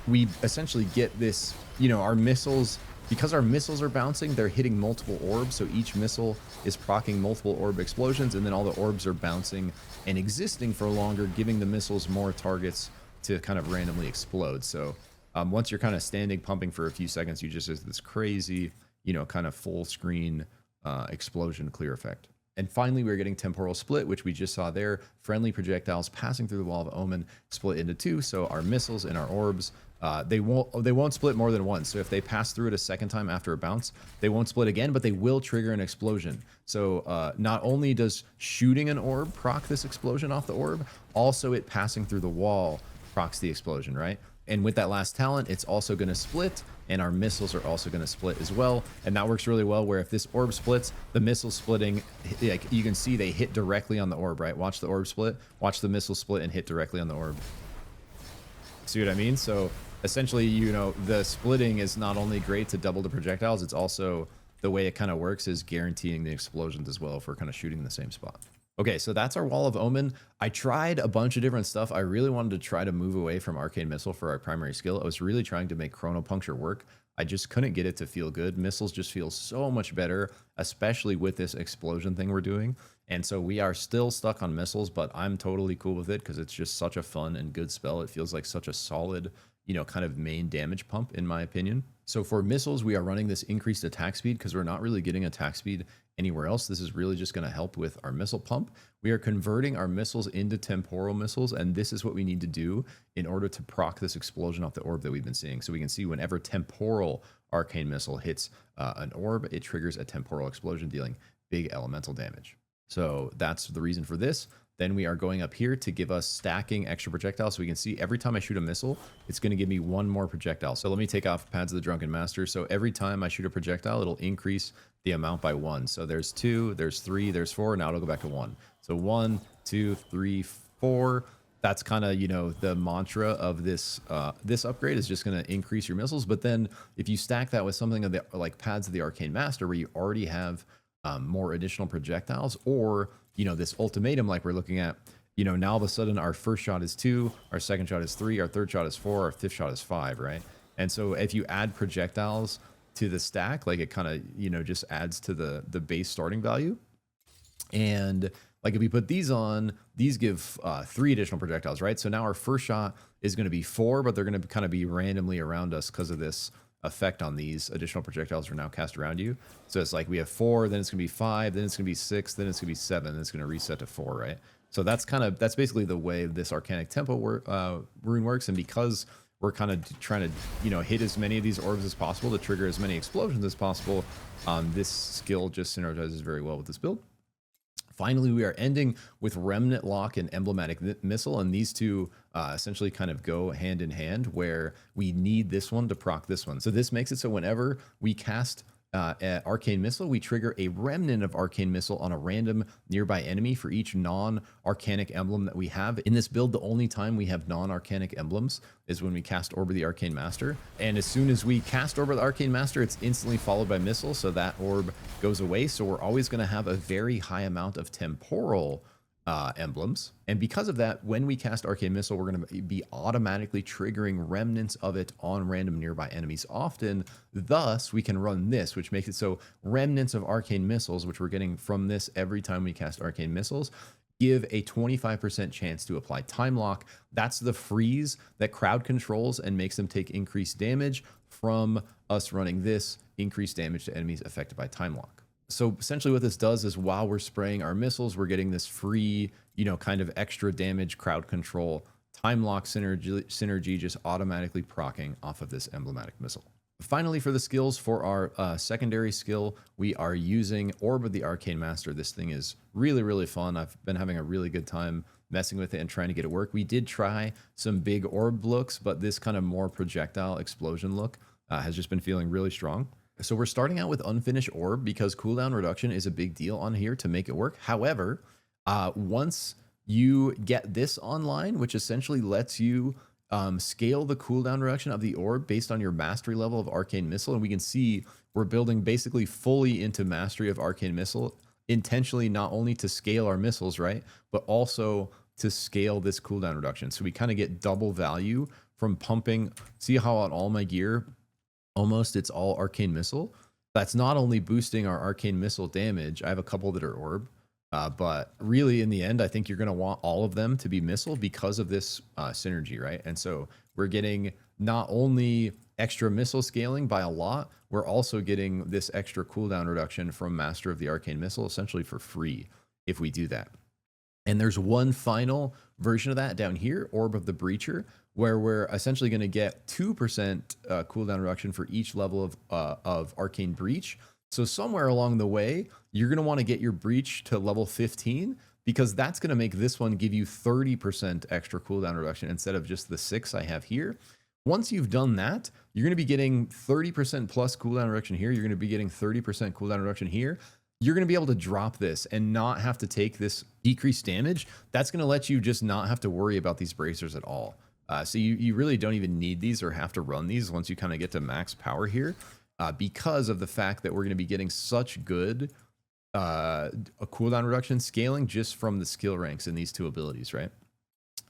we essentially get this, you know, our missiles, because our missiles are bouncing, they're hitting multiple orbs. So each missile is proccing multiple orb explosions, and then all the orbs are bouncing and existing for longer, giving the missiles more targets to kind of randomly explode. So once you're kind of standing pumping for a few seconds, you just have this crazy, you know, kind of full screen explosion clear effect. And finally, we're getting Temporal Split, which we just saw there. Friendly projectiles passing through the Wall of Omen split into two. So our missiles and our orbs, they won't split more than once. So if they pass through it a second time after a bounce, they won't split again, but they will trigger an explosion. So not only does shooting an orb proc this explosion off the orb, also it passing through the wall procs the explosion, right? And with that last talent, it's also going to split, and our missiles are also going to split as well. And that works really well, where if this orb splits, the missile splitting, like you can see they hit directly on the orb, right? Watch the orb split, watch the missile split and hit directly on the orb. See what I mean? So essentially, you know, the splitting is not only great to double the projectiles, it's also the way it kind of works is guaranteeing the explosions as well if we're kind of shooting in the same spot. Okay, so that's our Wall of Omen. I tried a bunch of different stuff. I really wanted to try to move away from Arcane Missile for our primary skill. I was really trying to make Chronopuncture work. I just couldn't get it to feel good. Missiles just feel so much better, especially with this explosion thing we're doing. And so we are still stuck on missiles, but I'm totally cool with it because it's just such a fun and good spell. It feels like such a solid, you know, kind of main damage pump in my opinion. So for missiles, we are running this increased attack speed because we're not really getting attack speed anywhere else. This is really just going to help with our missile pump. We are converting our missiles into temporal missiles, and this is what we need to do in order to proc this explosion off the orb that we've been seeing. So we can see whenever temporal arcane missile hits an orb, it triggers a temporal explosion, dealing big elemental damage. So that's the reason for this. Then we are going up here to give us stacking extra projectiles. So we can see every time I shoot a missile, it's going to give me one more projectile. So let me take off Pads of the Drunken Master. So every time I shoot a projectile, it'll increase the amount by one. So there's 2, there's 3, there's 4. Now it'll go back to 1. So 1, 2, 3, 4. That's kind of, you know, the mantra of this this upgrade is just going to increase your missiles. But then if you stack that with something of the, like Pads of the Arcane Master, where you already have more additional projectiles, or, you know, this ultimatum like we're looking at, you know, now all of a sudden our first shot is 2, our second shot is 3, our third shot is 4, our fifth shot is 5, right? And so if you add projectiles to the stack, like it kind of, you know, just adds to the base starting value. And like if we put these on, these give 3 additional projectiles, right? So now our first shot is going to be 4, but they're going to kind of be randomly around us because of this effect on these additional projectiles are now cast around you. So it's like we have 4, then it's gonna be 5, then it's gonna be 6, then it's gonna be 7, then it's gonna reset to 4, right? So that's basically the way this Arcanic Tempo rune works. And because we're kind of trying to, you know, hit as many of these orbs as possible to trigger as many explosions as possible, this skill just synergizes very well with this build. Finally, we are ending with Remnant Lock and Emblematic Missile, and these two essentially kind of go hand in hand, where we need this one to proc this one. So this makes it so whenever we cast Arcane Missile, we trigger a remnant of Arcane Missile on a random nearby enemy for each non-Arcanic emblem that we have. In this build, the only time we have non-Arcanic emblems is when we cast Orb of the Arcane Master. And as soon as we cast Orb of the Arcane Master, it's instantly followed by Missile, so that orb goes away. So we're always going to have a very high amount of temporal emblems. And because of that, when we cast Arcane Missile, we're going to be automatically triggering remnants of it on random nearby enemies often. Thus, we can run this, which makes it so remnants of Arcane Missiles, which we're getting from this every time we cast Arcane Missiles, give a 25% chance to apply Time Lock. That's the freeze that crowd controls and makes them take increased damage from us running this increased damage to enemies affected by Time Lock. So essentially what this does is while we're spraying our missiles, we're getting this free, kind of extra damage crowd control, Time Lock synergy just automatically proccing off of this emblematic missile. Finally, for the skills, for our secondary skill, we are using Orb of the Arcane Master. This thing is really, really fun. I've been having a really good time messing with it and trying to get it work. We did try some big orb looks, but this kind of more projectile explosion look has just been feeling really strong. So we're starting out with Unfinished Orb because cooldown reduction is a big deal on here to make it work. However, once you get this online, which essentially lets you scale the cooldown reduction of the orb based on your mastery level of Arcane Missile, and we can see we're building basically fully into mastery of Arcane Missile, intentionally not only to scale our missiles, right, but also to scale this cooldown reduction. So we kind of get double value from pumping. See how on all my gear, almost it's all Arcane Missile. That's not only boosting our Arcane Missile damage. I have a couple that are Orb, but really in the end, I think you're going to want all of them to be Missile because of this synergy, right? And so we're getting not only extra Missile scaling by a lot, we're also getting this extra cooldown reduction from Master of the Arcane Missile essentially for free if we do that. And there's one final version of that down here, Orb of the Breacher, where we're essentially going to get 2% cooldown reduction for each level of Arcane Breach. So somewhere along the way, you're going to want to get your Breach to level 15 because that's going to make this one give you 30% extra cooldown reduction instead of just the 6 I have here. Once you've done that, you're going to be getting 30% plus cooldown reduction here. You're going to be getting 30% cooldown reduction here. You're going to be able to drop this and not have to take this decreased damage. That's going to let you just not have to worry about these bracers at all. So you really don't even need these or have to run these once you kind of get to max power here because of the fact that we're going to be getting such good a cooldown reduction scaling just from the skill ranks in these two abilities, right?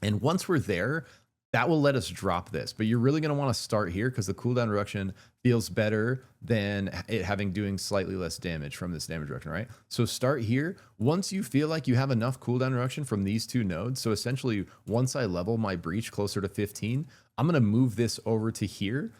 And once we're there, that will let us drop this. But you're really going to want to start here because the cooldown reduction feels better than it doing slightly less damage from this damage reduction, right? So start here. Once you feel like you have enough cooldown reduction from these two nodes, so essentially once I level my Breach closer to 15, I'm going to move this over to here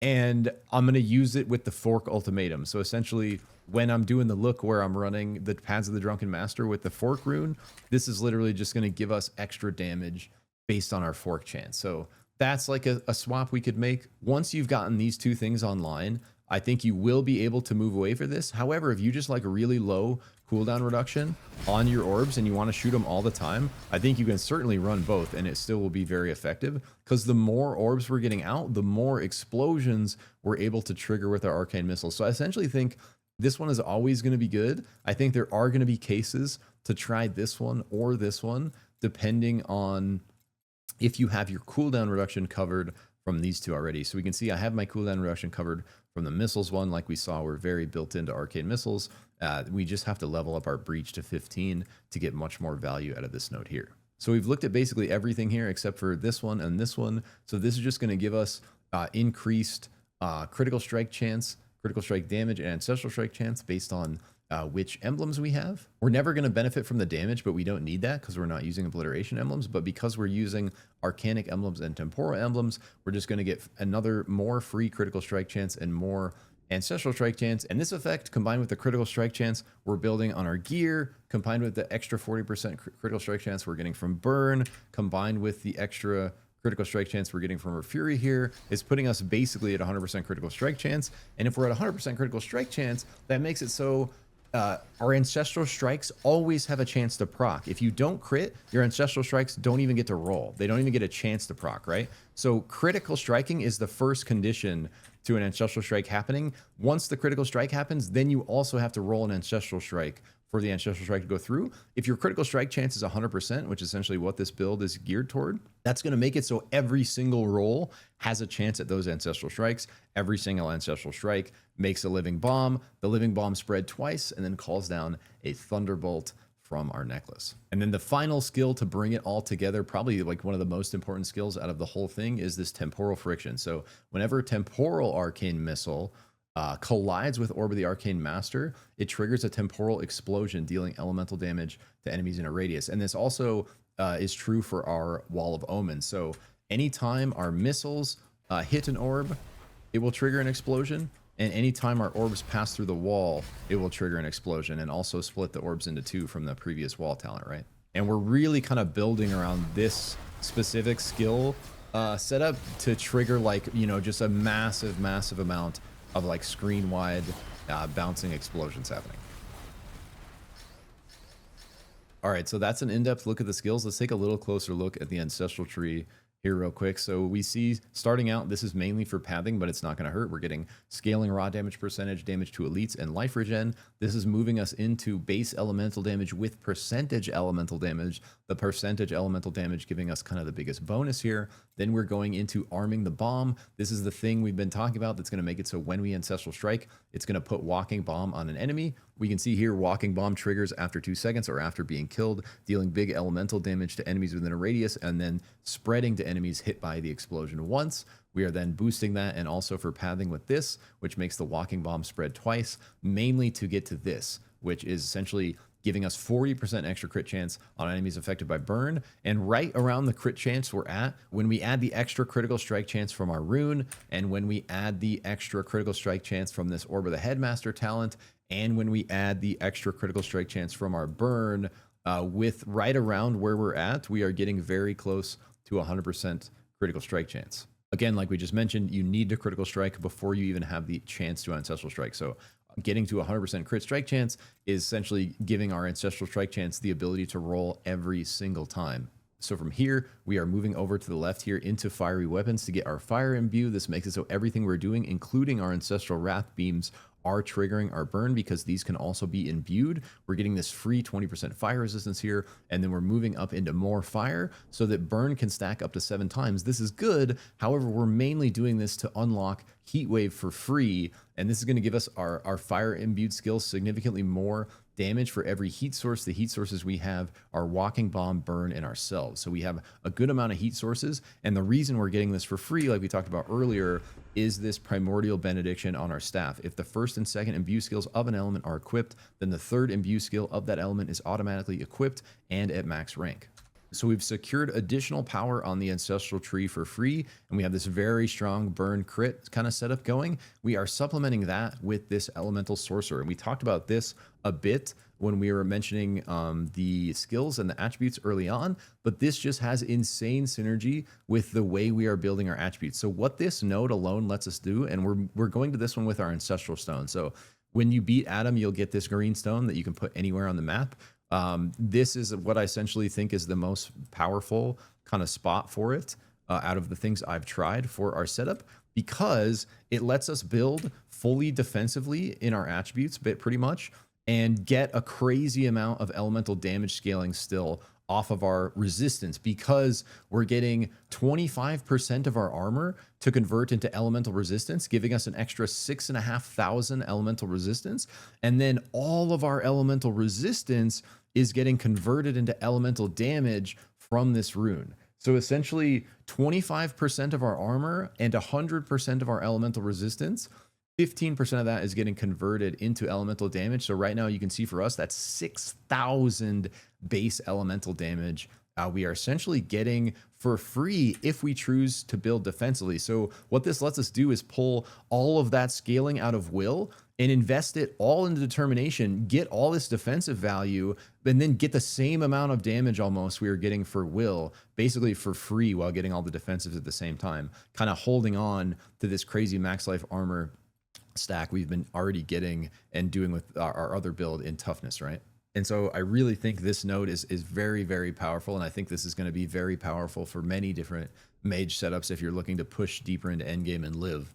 and I'm going to use it with the Fork Ultimatum. So essentially when I'm doing the look where I'm running the Paths of the Drunken Master with the Fork rune, this is literally just going to give us extra damage based on our Fork chance. So that's like a swap we could make. Once you've gotten these two things online, I think you will be able to move away for this. However, if you just like a really low cooldown reduction on your orbs and you want to shoot them all the time, I think you can certainly run both and it still will be very effective because the more orbs we're getting out, the more explosions we're able to trigger with our Arcane Missiles. So I essentially think this one is always going to be good. I think there are going to be cases to try this one or this one, depending on if you have your cooldown reduction covered from these two already. So we can see I have my cooldown reduction covered from the missiles one. Like we saw, we're very built into Arcane Missiles. We just have to level up our Breach to 15 to get much more value out of this node here. So we've looked at basically everything here except for this one and this one. So this is just going to give us increased critical strike chance, critical strike damage, and ancestral strike chance based on which emblems we have. We're never going to benefit from the damage, but we don't need that because we're not using obliteration emblems. But because we're using arcanic emblems and temporal emblems, we're just going to get another more free critical strike chance and more ancestral strike chance. And this effect combined with the critical strike chance we're building on our gear, combined with the extra 40% critical strike chance we're getting from burn, combined with the extra critical strike chance we're getting from our Fury here, is putting us basically at 100% critical strike chance. And if we're at 100% critical strike chance, that makes it so our ancestral strikes always have a chance to proc. If you don't crit, your ancestral strikes don't even get to roll. They don't even get a chance to proc, right? So critical striking is the first condition to an Ancestral Strike happening. Once the critical strike happens, then you also have to roll an Ancestral Strike for the Ancestral Strike to go through. If your critical strike chance is 100%, which is essentially what this build is geared toward, that's going to make it so every single roll has a chance at those Ancestral Strikes. Every single Ancestral Strike makes a living bomb. The living bomb spread twice and then calls down a Thunderbolt from our necklace. And then the final skill to bring it all together, probably like one of the most important skills out of the whole thing, is this Temporal Friction. So whenever Temporal Arcane Missile collides with Orb of the Arcane Master, it triggers a temporal explosion, dealing elemental damage to enemies in a radius. And this also is true for our Wall of Omens. So anytime our missiles hit an orb, it will trigger an explosion. And anytime our orbs pass through the wall, it will trigger an explosion and also split the orbs into two from the previous wall talent, right? And we're really kind of building around this specific skill setup to trigger, like, you know, just a massive, massive amount of like screen wide bouncing explosions happening. All right, so that's an in-depth look at the skills. Let's take a little closer look at the ancestral tree here real quick. So we see starting out, this is mainly for pathing, but it's not going to hurt. We're getting scaling raw damage percentage, damage to elites, and life regen. This is moving us into base elemental damage with percentage elemental damage. The percentage elemental damage giving us kind of the biggest bonus here. Then we're going into arming the bomb. This is the thing we've been talking about that's going to make it so when we ancestral strike, it's going to put walking bomb on an enemy. We can see here walking bomb triggers after 2 seconds or after being killed, dealing big elemental damage to enemies within a radius and then spreading to enemies hit by the explosion once. We are then boosting that, and also for pathing with this, which makes the walking bomb spread twice, mainly to get to this, which is essentially giving us 40% extra crit chance on enemies affected by burn. And right around the crit chance we're at, when we add the extra critical strike chance from our rune, and when we add the extra critical strike chance from this Orb of the Headmaster talent, and when we add the extra critical strike chance from our burn, with right around where we're at, we are getting very close to 100% critical strike chance. Again, like we just mentioned, you need to critical strike before you even have the chance to ancestral strike. So getting to 100% crit strike chance is essentially giving our ancestral strike chance the ability to roll every single time. So from here, we are moving over to the left here into fiery weapons to get our fire imbue. This makes it so everything we're doing, including our ancestral wrath beams, are triggering our burn, because these can also be imbued. We're getting this free 20% fire resistance here, and then we're moving up into more fire so that burn can stack up to 7 times. This is good. However, we're mainly doing this to unlock heat wave for free, and this is going to give us our fire imbued skills significantly more damage for every heat source. The heat sources we have are walking bomb, burn, and ourselves. So we have a good amount of heat sources, and the reason we're getting this for free, like we talked about earlier, is this primordial benediction on our staff. If the first and second imbue skills of an element are equipped, then the third imbue skill of that element is automatically equipped and at max rank. So we've secured additional power on the ancestral tree for free, and we have this very strong burn crit kind of setup going. We are supplementing that with this elemental sorcerer, and we talked about this a bit when we were mentioning the skills and the attributes early on, but this just has insane synergy with the way we are building our attributes. So what this node alone lets us do, and we're going to this one with our ancestral stone. So when you beat Adam, you'll get this green stone that you can put anywhere on the map. This is what I essentially think is the most powerful kind of spot for it out of the things I've tried for our setup, because it lets us build fully defensively in our attributes, but pretty much, and get a crazy amount of elemental damage scaling still off of our resistance, because we're getting 25% of our armor to convert into elemental resistance, giving us an extra 6,500 elemental resistance. And then all of our elemental resistance is getting converted into elemental damage from this rune. So essentially 25% of our armor and 100% of our elemental resistance, 15% of that is getting converted into elemental damage. So right now you can see for us, that's 6,000 base elemental damage. We are essentially getting for free if we choose to build defensively. So what this lets us do is pull all of that scaling out of will and invest it all into determination, get all this defensive value, and then get the same amount of damage almost we are getting for will, basically for free, while getting all the defensives at the same time, kind of holding on to this crazy max life armor stack we've been already getting and doing with our other build in toughness, right? And so I really think this node is very, very powerful, and I think this is going to be very powerful for many different mage setups if you're looking to push deeper into endgame and live.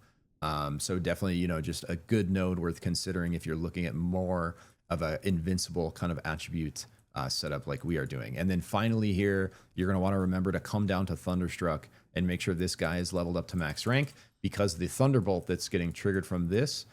So definitely, just a good node worth considering if you're looking at more of a invincible kind of attribute setup like we are doing. And then finally here, you're going to want to remember to come down to Thunderstruck and make sure this guy is leveled up to max rank, because the Thunderbolt that's getting triggered from this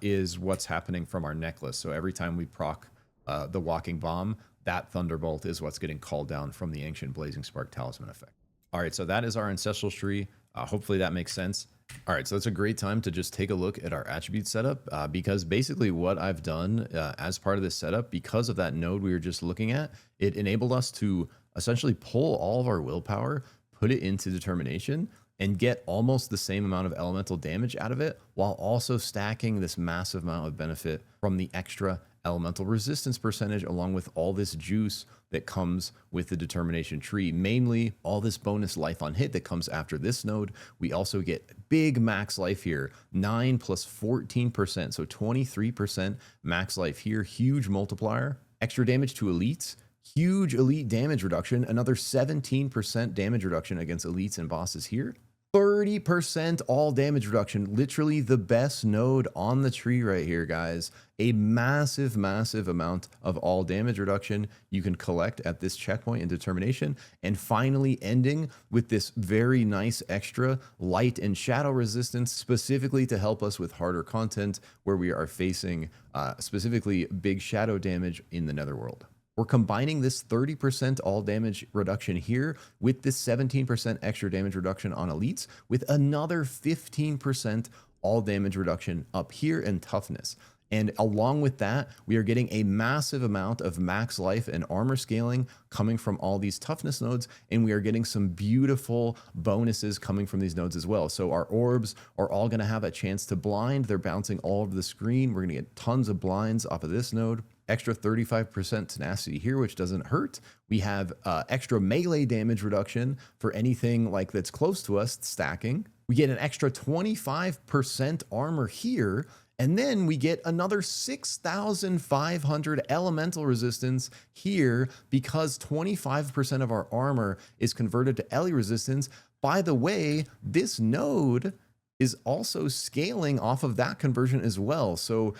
is what's happening from our necklace. So every time we proc the Walking Bomb, that Thunderbolt is what's getting called down from the Ancient Blazing Spark Talisman effect. All right, so that is our Ancestral tree. Hopefully that makes sense. All right, so it's a great time to just take a look at our attribute setup because basically what I've done as part of this setup, because of that node we were just looking at, it enabled us to essentially pull all of our willpower, put it into determination, and get almost the same amount of elemental damage out of it, while also stacking this massive amount of benefit from the extra elemental resistance percentage, along with all this juice that comes with the determination tree, mainly all this bonus life on hit that comes after this node. We also get big max life here, 9 plus 14%, so 23% max life here, huge multiplier. Extra damage to elites, huge elite damage reduction, another 17% damage reduction against elites and bosses here. 30% all damage reduction, literally the best node on the tree right here, guys. A massive, massive amount of all damage reduction you can collect at this checkpoint in determination. And finally ending with this very nice extra light and shadow resistance, specifically to help us with harder content where we are facing specifically big shadow damage in the netherworld. We're combining this 30% all damage reduction here with this 17% extra damage reduction on elites with another 15% all damage reduction up here in toughness. And along with that, we are getting a massive amount of max life and armor scaling coming from all these toughness nodes, and we are getting some beautiful bonuses coming from these nodes as well. So our orbs are all going to have a chance to blind. They're bouncing all over the screen. We're going to get tons of blinds off of this node. Extra 35% tenacity here, which doesn't hurt. We have extra melee damage reduction for anything like that's close to us stacking. We get an extra 25% armor here. And then we get another 6,500 elemental resistance here because 25% of our armor is converted to ele resistance. By the way, this node is also scaling off of that conversion as well. So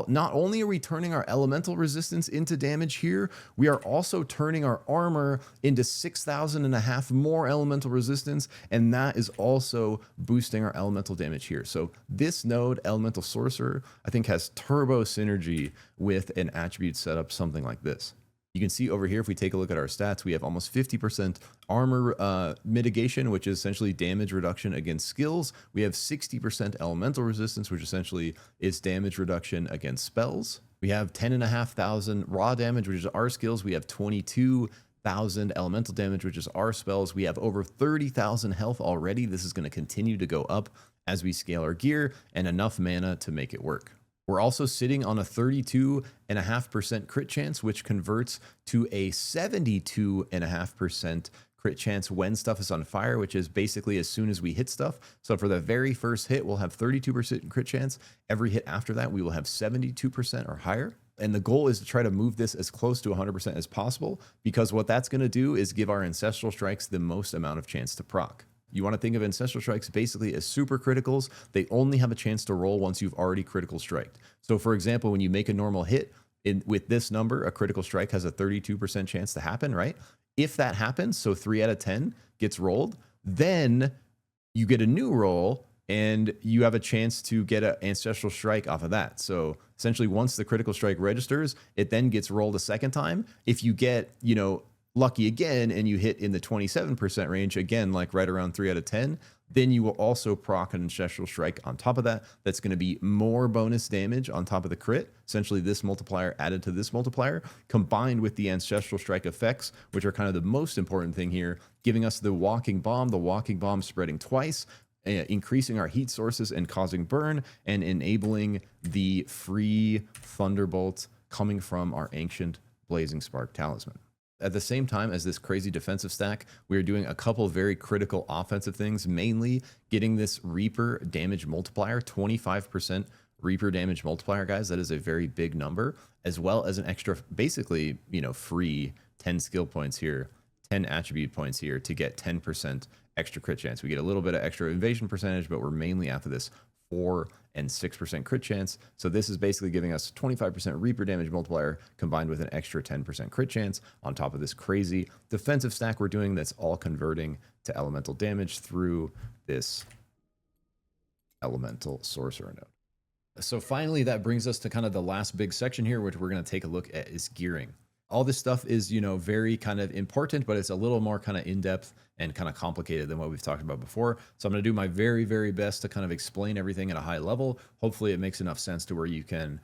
not only are we turning our elemental resistance into damage here, we are also turning our armor into 6,500 more elemental resistance, and that is also boosting our elemental damage here. So this node, Elemental Sorcerer, I think has turbo synergy with an attribute setup, something like this. You can see over here, if we take a look at our stats, we have almost 50% armor mitigation, which is essentially damage reduction against skills. We have 60% elemental resistance, which essentially is damage reduction against spells. We have 10,500 raw damage, which is our skills. We have 22,000 elemental damage, which is our spells. We have over 30,000 health already. This is going to continue to go up as we scale our gear, and enough mana to make it work. We're also sitting on a 32.5% crit chance, which converts to a 72.5% crit chance when stuff is on fire, which is basically as soon as we hit stuff. So for the very first hit, we'll have 32% crit chance. Every hit after that, we will have 72% or higher. And the goal is to try to move this as close to 100% as possible, because what that's going to do is give our Ancestral Strikes the most amount of chance to proc. You want to think of Ancestral Strikes basically as super criticals. They only have a chance to roll once you've already critical striked. So for example, when you make a normal hit with this number, a critical strike has a 32% chance to happen, right? If that happens, so 3 out of 10 gets rolled, then you get a new roll and you have a chance to get an Ancestral Strike off of that. So essentially once the critical strike registers, it then gets rolled a second time. If you get, lucky again and you hit in the 27% range, again, like right around 3 out of 10, then you will also proc an Ancestral Strike on top of that. That's going to be more bonus damage on top of the crit. Essentially this multiplier added to this multiplier, combined with the Ancestral Strike effects, which are kind of the most important thing here, giving us the Walking Bomb spreading twice, increasing our heat sources and causing burn, and enabling the free Thunderbolt coming from our Ancient Blazing Spark Talisman. At the same time as this crazy defensive stack, we are doing a couple very critical offensive things, mainly getting this Reaper damage multiplier, 25% Reaper damage multiplier, guys. That is a very big number, as well as an extra, basically, free 10 skill points here, 10 attribute points here to get 10% extra crit chance. We get a little bit of extra invasion percentage, but we're mainly after this 4 and 6% crit chance. So this is basically giving us 25% Reaper damage multiplier combined with an extra 10% crit chance on top of this crazy defensive stack we're doing that's all converting to elemental damage through this elemental sorcerer node. So finally, that brings us to kind of the last big section here, which we're going to take a look at is gearing. All this stuff is, you know, very kind of important, but it's a little more kind of in-depth and kind of complicated than what we've talked about before. So I'm going to do my very, very best to kind of explain everything at a high level. Hopefully it makes enough sense to where you can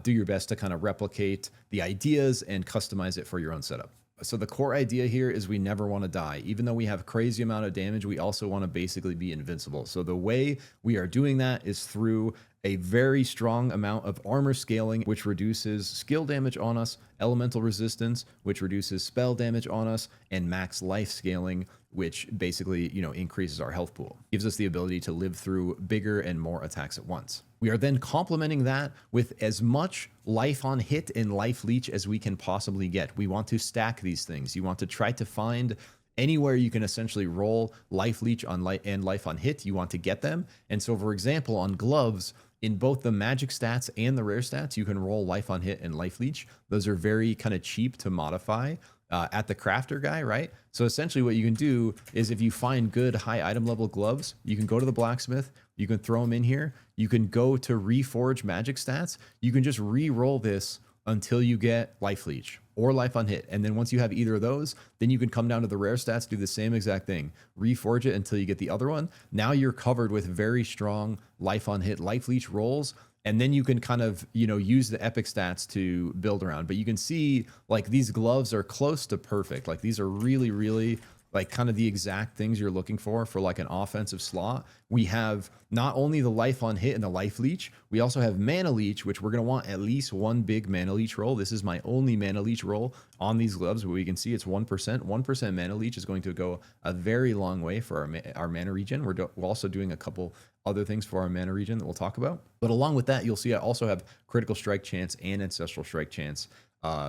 do your best to kind of replicate the ideas and customize it for your own setup. So the core idea here is we never want to die. Even though we have crazy amount of damage, we also want to basically be invincible. So the way we are doing that is through a very strong amount of armor scaling, which reduces skill damage on us, elemental resistance, which reduces spell damage on us, and max life scaling, which basically, you know, increases our health pool, gives us the ability to live through bigger and more attacks at once. We are then complementing that with as much life on hit and life leech as we can possibly get. We want to stack these things. You want to try to find anywhere you can essentially roll life leech on light and life on hit. You want to get them. And so, for example, on gloves, in both the magic stats and the rare stats, you can roll life on hit and life leech. Those are very kind of cheap to modify at the crafter guy, right? So essentially what you can do is if you find good high item level gloves, you can go to the blacksmith, you can throw them in here, you can go to reforge magic stats, you can just re-roll this until you get life leech or life on hit. And then once you have either of those, then you can come down to the rare stats, do the same exact thing, reforge it until you get the other one. Now you're covered with very strong life on hit, life leech rolls. And then you can kind of, you know, use the epic stats to build around. But you can see like these gloves are close to perfect. Like these are really, really like kind of the exact things you're looking for like an offensive slot. We have not only the life on hit and the life leech, we also have mana leech, which we're going to want at least one big mana leech roll. This is my only mana leech roll on these gloves, but we can see it's 1%. 1% mana leech is going to go a very long way for our mana regen. We're also doing a couple other things for our mana regen that we'll talk about. But along with that, you'll see I also have critical strike chance and ancestral strike chance.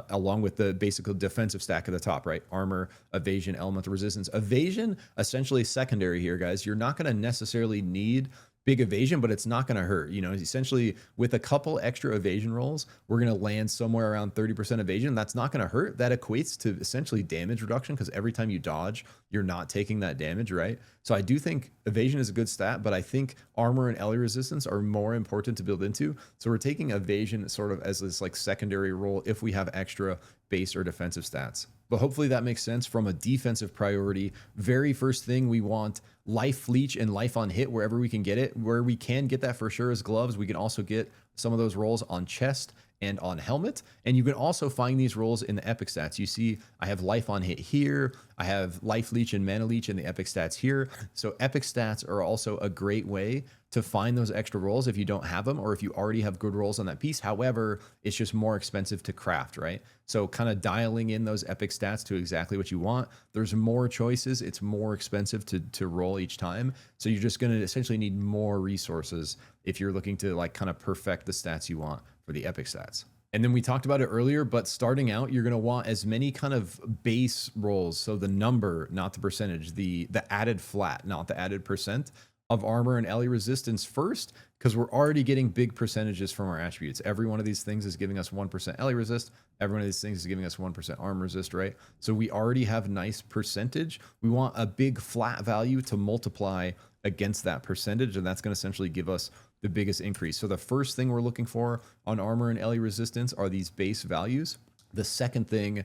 Along with the basic defensive stack at the top, right? Armor, evasion, elemental resistance. Evasion, essentially secondary here, guys. You're not going to necessarily need big evasion, but it's not going to hurt. You know, essentially with a couple extra evasion rolls, we're going to land somewhere around 30% evasion. That's not going to hurt. That equates to essentially damage reduction because every time you dodge, you're not taking that damage, right? So I do think evasion is a good stat, but I think armor and LE resistance are more important to build into. So we're taking evasion sort of as this like secondary role if we have extra base or defensive stats. But hopefully that makes sense from a defensive priority. Very first thing, we want life leech and life on hit wherever we can get it. Where we can get that for sure is gloves. We can also get some of those rolls on chest and on helmet. And you can also find these rolls in the epic stats. You see, I have life on hit here. I have life leech and mana leech in the epic stats here. So epic stats are also a great way to find those extra rolls if you don't have them or if you already have good rolls on that piece. However, it's just more expensive to craft, right? So kind of dialing in those epic stats to exactly what you want. There's more choices. It's more expensive to roll each time. So you're just going to essentially need more resources if you're looking to like kind of perfect the stats you want for the epic stats. And then we talked about it earlier, but starting out, you're going to want as many kind of base rolls. So the number, not the percentage, the added flat, not the added percent of armor and LE resistance first, because we're already getting big percentages from our attributes. Every one of these things is giving us 1% LE resist. Every one of these things is giving us 1% armor resist, right? So we already have nice percentage. We want a big flat value to multiply against that percentage, and that's going to essentially give us the biggest increase. So the first thing we're looking for on armor and LE resistance are these base values. The second thing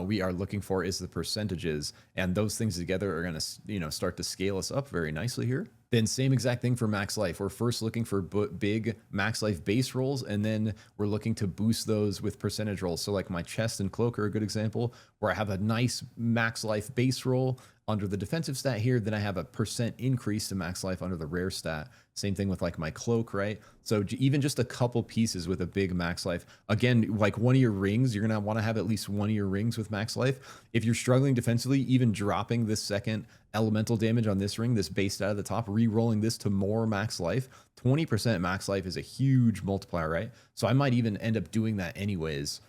we are looking for is the percentages, and those things together are going to, you know, start to scale us up very nicely here. Then same exact thing for max life. We're first looking for big max life base rolls, and then we're looking to boost those with percentage rolls. So like my chest and cloak are a good example, where I have a nice max life base roll under the defensive stat here, then I have a percent increase to max life under the rare stat. Same thing with like my cloak, right? So even just a couple pieces with a big max life. Again, like one of your rings, you're gonna want to have at least one of your rings with max life. If you're struggling defensively, even dropping this second elemental damage on this ring, this base stat at the top, re-rolling this to more max life, 20% max life is a huge multiplier, right? So I might even end up doing that anyways,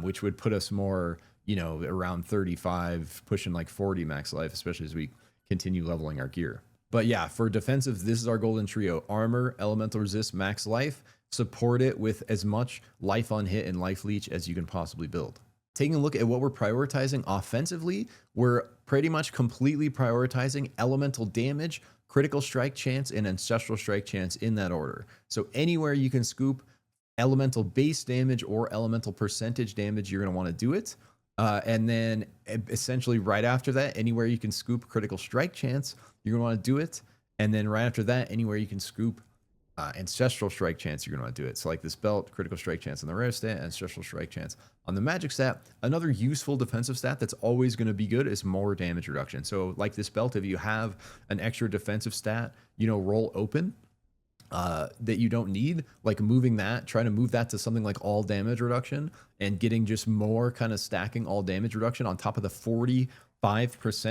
which would put us more, you know, around 35, pushing like 40 max life, especially as we continue leveling our gear. But yeah, for defensive, this is our golden trio: armor, elemental resist, max life. Support it with as much life on hit and life leech as you can possibly build. Taking a look at what we're prioritizing offensively, we're pretty much completely prioritizing elemental damage, critical strike chance, and ancestral strike chance in that order. So anywhere you can scoop elemental base damage or elemental percentage damage, you're going to want to do it. And then essentially right after that, anywhere you can scoop critical strike chance, you're going to want to do it. And then right after that, anywhere you can scoop ancestral strike chance, you're going to want to do it. So like this belt, critical strike chance on the rare stat, ancestral strike chance on the magic stat. Another useful defensive stat that's always going to be good is more damage reduction. So like this belt, if you have an extra defensive stat, roll open, that you don't need, like trying to move that to something like all damage reduction and getting just more kind of stacking all damage reduction on top of the 45%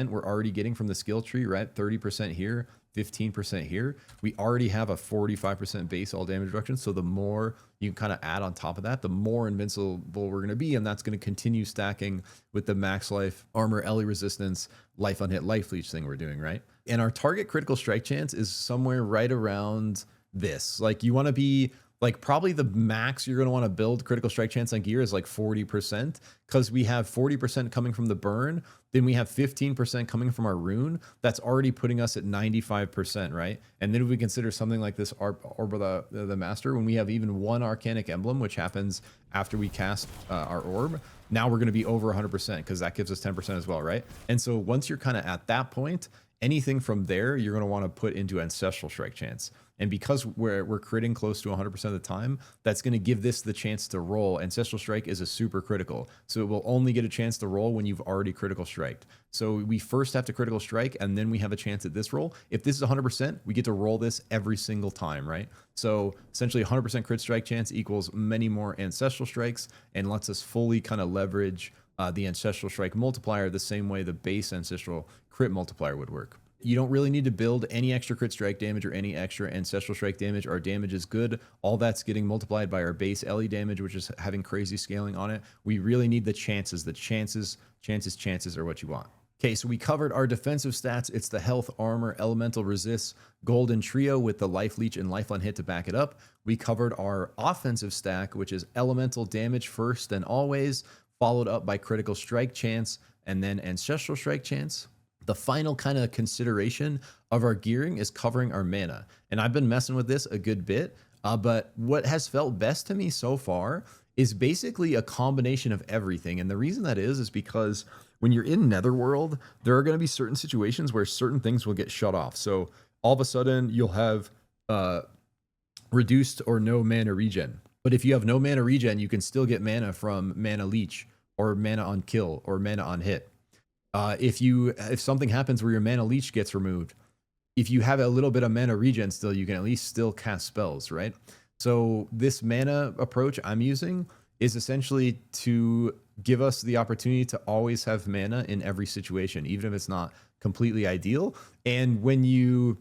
we're already getting from the skill tree, right? 30% here, 15% here. We already have a 45% base all damage reduction. So the more you kind of add on top of that, the more invincible we're going to be. And that's going to continue stacking with the max life, armor, LE resistance, life on hit, life leech thing we're doing, right? And our target critical strike chance is somewhere right around this. Like you want to be like, probably the max you're going to want to build critical strike chance on gear is like 40%, because we have 40% coming from the burn, then we have 15% coming from our rune. That's already putting us at 95%, right? And then if we consider something like this Orb of the Master, when we have even one Arcanic Emblem, which happens after we cast our orb, now we're going to be over 100%, because that gives us 10% as well, right? And so once you're kind of at that point, anything from there, you're going to want to put into ancestral strike chance. And because we're critting close to 100% of the time, that's going to give this the chance to roll. Ancestral strike is a super critical, so it will only get a chance to roll when you've already critical striked. So we first have to critical strike, and then we have a chance at this roll. If this is 100%, we get to roll this every single time, right? So essentially 100% crit strike chance equals many more ancestral strikes, and lets us fully kind of leverage the ancestral strike multiplier the same way the base ancestral crit multiplier would work. You don't really need to build any extra crit strike damage or any extra ancestral strike damage. Our damage is good. All that's getting multiplied by our base LE damage, which is having crazy scaling on it. We really need the chances. The chances are what you want. Okay, so we covered our defensive stats. It's the health, armor, elemental resist, golden trio with the life leech and life on hit to back it up. We covered our offensive stack, which is elemental damage first and always, followed up by critical strike chance and then ancestral strike chance. The final kind of consideration of our gearing is covering our mana. And I've been messing with this a good bit, but what has felt best to me so far is basically a combination of everything. And the reason that is because when you're in Netherworld, there are going to be certain situations where certain things will get shut off. So all of a sudden you'll have reduced or no mana regen. But if you have no mana regen, you can still get mana from mana leech or mana on kill or mana on hit. If something happens where your mana leech gets removed, if you have a little bit of mana regen still, you can at least still cast spells, right? So this mana approach I'm using is essentially to give us the opportunity to always have mana in every situation, even if it's not completely ideal. And when you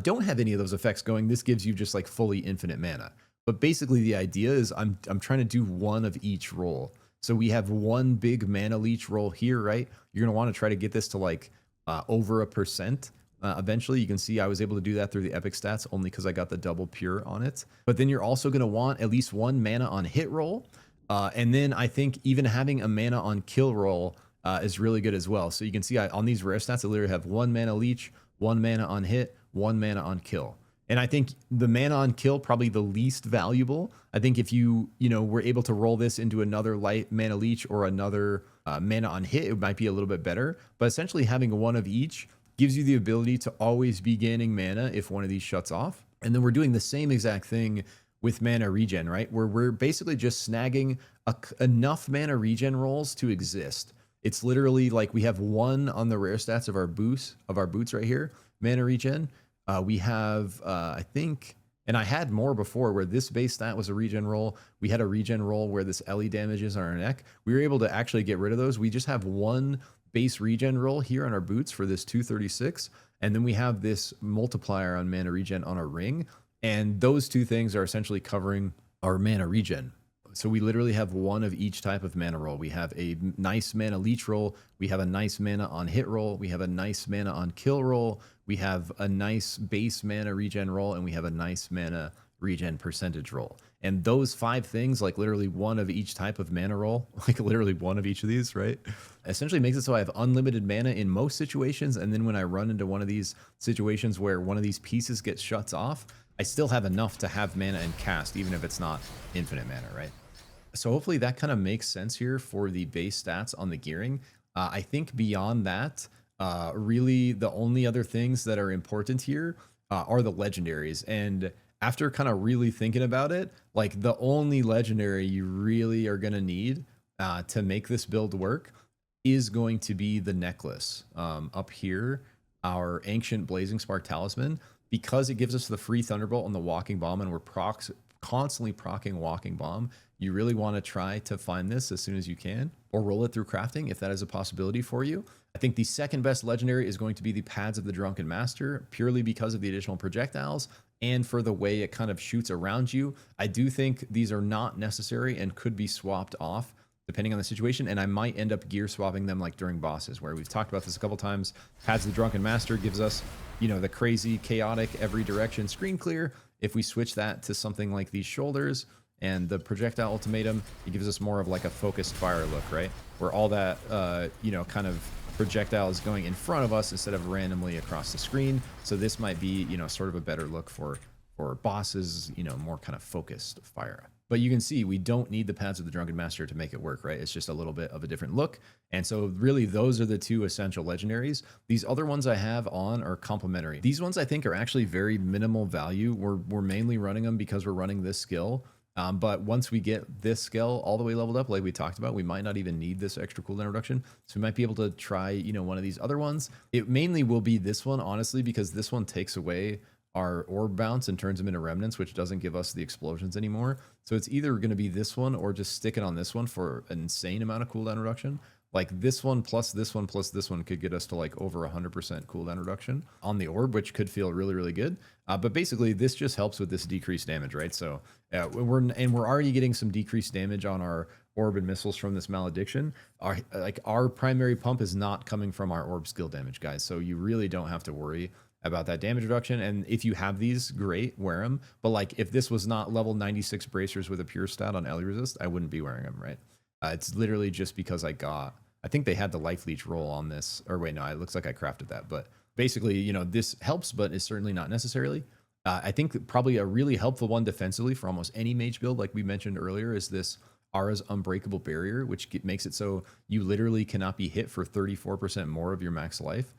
don't have any of those effects going, this gives you just like fully infinite mana. But basically the idea is I'm trying to do one of each roll. So we have one big mana leech roll here, right? You're going to want to try to get this to like over 1%. Eventually, you can see I was able to do that through the epic stats only because I got the double pure on it. But then you're also going to want at least one mana on hit roll. And then I think even having a mana on kill roll is really good as well. So you can see on these rare stats, I literally have one mana leech, one mana on hit, one mana on kill. And I think the mana on kill, probably the least valuable. I think if you were able to roll this into another light mana leech or another mana on hit, it might be a little bit better. But essentially having one of each gives you the ability to always be gaining mana if one of these shuts off. And then we're doing the same exact thing with mana regen, right? Where we're basically just snagging enough mana regen rolls to exist. It's literally like we have one on the rare stats of our boots right here, mana regen. We have, I think, and I had more before where this base stat was a regen roll. We had a regen roll where this LE damages on our neck. We were able to actually get rid of those. We just have one base regen roll here on our boots for this 236. And then we have this multiplier on mana regen on our ring. And those two things are essentially covering our mana regen. So we literally have one of each type of mana roll. We have a nice mana leech roll. We have a nice mana on hit roll. We have a nice mana on kill roll. We have a nice base mana regen roll, and we have a nice mana regen percentage roll. And those 5 things, like literally one of each type of mana roll, like literally one of each of these, right? Essentially makes it so I have unlimited mana in most situations. And then when I run into one of these situations where one of these pieces gets shuts off, I still have enough to have mana and cast, even if it's not infinite mana, right? So hopefully that kind of makes sense here for the base stats on the gearing. I think beyond that, really the only other things that are important here are the legendaries. And after kind of really thinking about it, like the only legendary you really are going to need to make this build work is going to be the necklace up here, our Ancient Blazing Spark Talisman, because it gives us the free Thunderbolt on the Walking Bomb, and we're constantly procking Walking Bomb. You really want to try to find this as soon as you can, or roll it through crafting if that is a possibility for you. I think the second best legendary is going to be the Pads of the Drunken Master, purely because of the additional projectiles and for the way it kind of shoots around you. I do think these are not necessary and could be swapped off depending on the situation, and I might end up gear swapping them like during bosses, where we've talked about this a couple times. Pads of the Drunken Master gives us, you know, the crazy, chaotic, every direction screen clear. If we switch that to something like these shoulders and the projectile ultimatum, it gives us more of like a focused fire look, right? Where all that, you know, kind of projectile is going in front of us instead of randomly across the screen. So this might be, you know, sort of a better look for bosses, you know, more kind of focused fire. But you can see we don't need the Pads of the Drunken Master to make it work, right? It's just a little bit of a different look. And so really those are the 2 essential legendaries. These other ones I have on are complementary. These ones I think are actually very minimal value. We're mainly running them because we're running this skill. But once we get this skill all the way leveled up, like we talked about, we might not even need this extra cooldown reduction. So we might be able to try, you know, one of these other ones. It mainly will be this one, honestly, because this one takes away our orb bounce and turns them into remnants, which doesn't give us the explosions anymore. So it's either going to be this one or just stick it on this one for an insane amount of cooldown reduction. Like this one plus this one plus this one could get us to like over 100% cooldown reduction on the orb, which could feel really, really good. But basically this just helps with this decreased damage, right? So we're already getting some decreased damage on our orb and missiles from this malediction. Our primary pump is not coming from our orb skill damage, guys. So you really don't have to worry about that damage reduction. And if you have these, great, wear them. But like if this was not level 96 bracers with a pure stat on Ellie Resist, I wouldn't be wearing them, right? It's literally just because I think they had the life leech roll on this, or wait, no, it looks like I crafted that. But basically, you know, this helps, but is certainly not necessarily. I think probably a really helpful one defensively for almost any mage build, like we mentioned earlier, is this Ara's Unbreakable Barrier, which makes it so you literally cannot be hit for 34% more of your max life.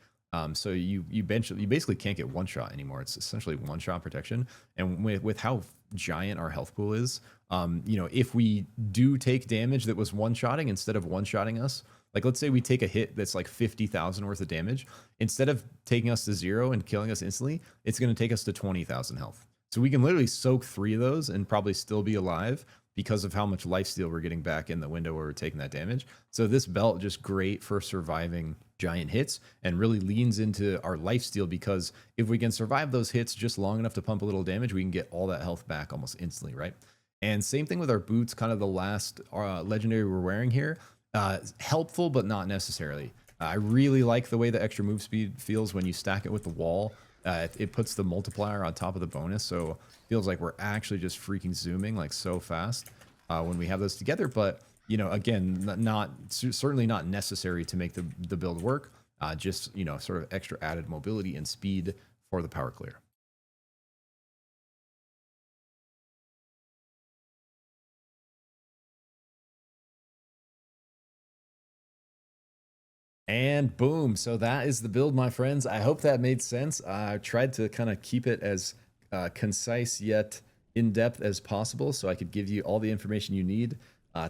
So you basically can't get one shot anymore. It's essentially one shot protection. And with how giant our health pool is, you know, if we do take damage that was one shotting instead of one shotting us, like let's say we take a hit that's like 50,000 worth of damage, instead of taking us to 0 and killing us instantly, it's going to take us to 20,000 health. So we can literally soak 3 of those and probably still be alive because of how much lifesteal we're getting back in the window where we're taking that damage. So this belt just great for surviving giant hits and really leans into our lifesteal, because if we can survive those hits just long enough to pump a little damage, we can get all that health back almost instantly, right? And same thing with our boots, kind of the last legendary we're wearing here. Helpful, but not necessarily. I really like the way the extra move speed feels when you stack it with the wall. It puts the multiplier on top of the bonus, so it feels like we're actually just freaking zooming like so fast when we have those together. But you know, again, certainly not necessary to make the build work. Just, you know, sort of extra added mobility and speed for the power clear. And boom, so that is the build, my friends. I hope that made sense. I tried to kind of keep it as concise yet in-depth as possible, so I could give you all the information you need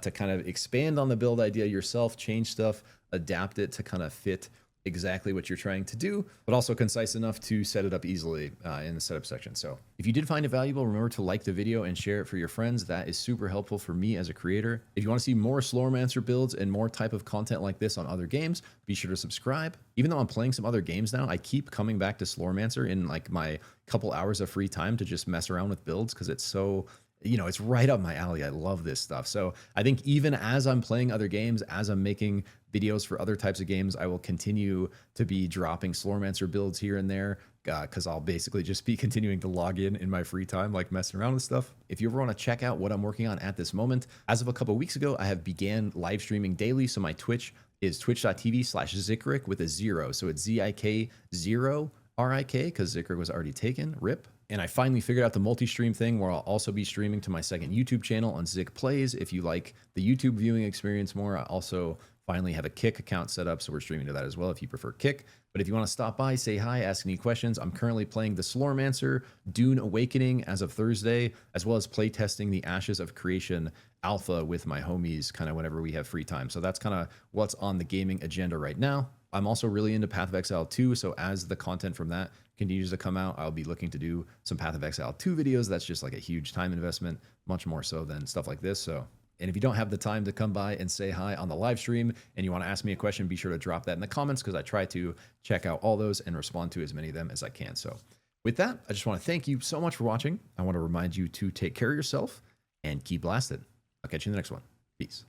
to kind of expand on the build idea yourself, change stuff, adapt it to kind of fit exactly what you're trying to do, but also concise enough to set it up easily in the setup section. So if you did find it valuable, remember to like the video and share it for your friends. That is super helpful for me as a creator. If you want to see more Slormancer builds and more type of content like this on other games, be sure to subscribe. Even though I'm playing some other games now, I keep coming back to Slormancer in like my couple hours of free time to just mess around with builds, because it's so you know, it's right up my alley. I love this stuff. So I think even as I'm playing other games, as I'm making videos for other types of games, I will continue to be dropping Slormancer builds here and there, because I'll basically just be continuing to log in my free time, like messing around with stuff. If you ever want to check out what I'm working on at this moment, as of a couple of weeks ago, I have began live streaming daily. So my Twitch is twitch.tv/Zikrik with a 0. So it's ZIK0 RIK, because Zikrik was already taken, rip. And I finally figured out the multi-stream thing where I'll also be streaming to my second YouTube channel on Zik Plays. If you like the YouTube viewing experience more, I also finally have a Kick account set up, so we're streaming to that as well if you prefer Kick. But if you want to stop by, say hi, ask any questions. I'm currently playing the Slormancer Dune Awakening as of Thursday, as well as playtesting the Ashes of Creation Alpha with my homies kind of whenever we have free time. So that's kind of what's on the gaming agenda right now. I'm also really into Path of Exile 2, so as the content from that continues to come out, I'll be looking to do some Path of Exile 2 videos. That's just like a huge time investment, much more so than stuff like this. So, and if you don't have the time to come by and say hi on the live stream and you want to ask me a question, be sure to drop that in the comments, because I try to check out all those and respond to as many of them as I can. So with that, I just want to thank you so much for watching. I want to remind you to take care of yourself and keep blasted. I'll catch you in the next one. Peace.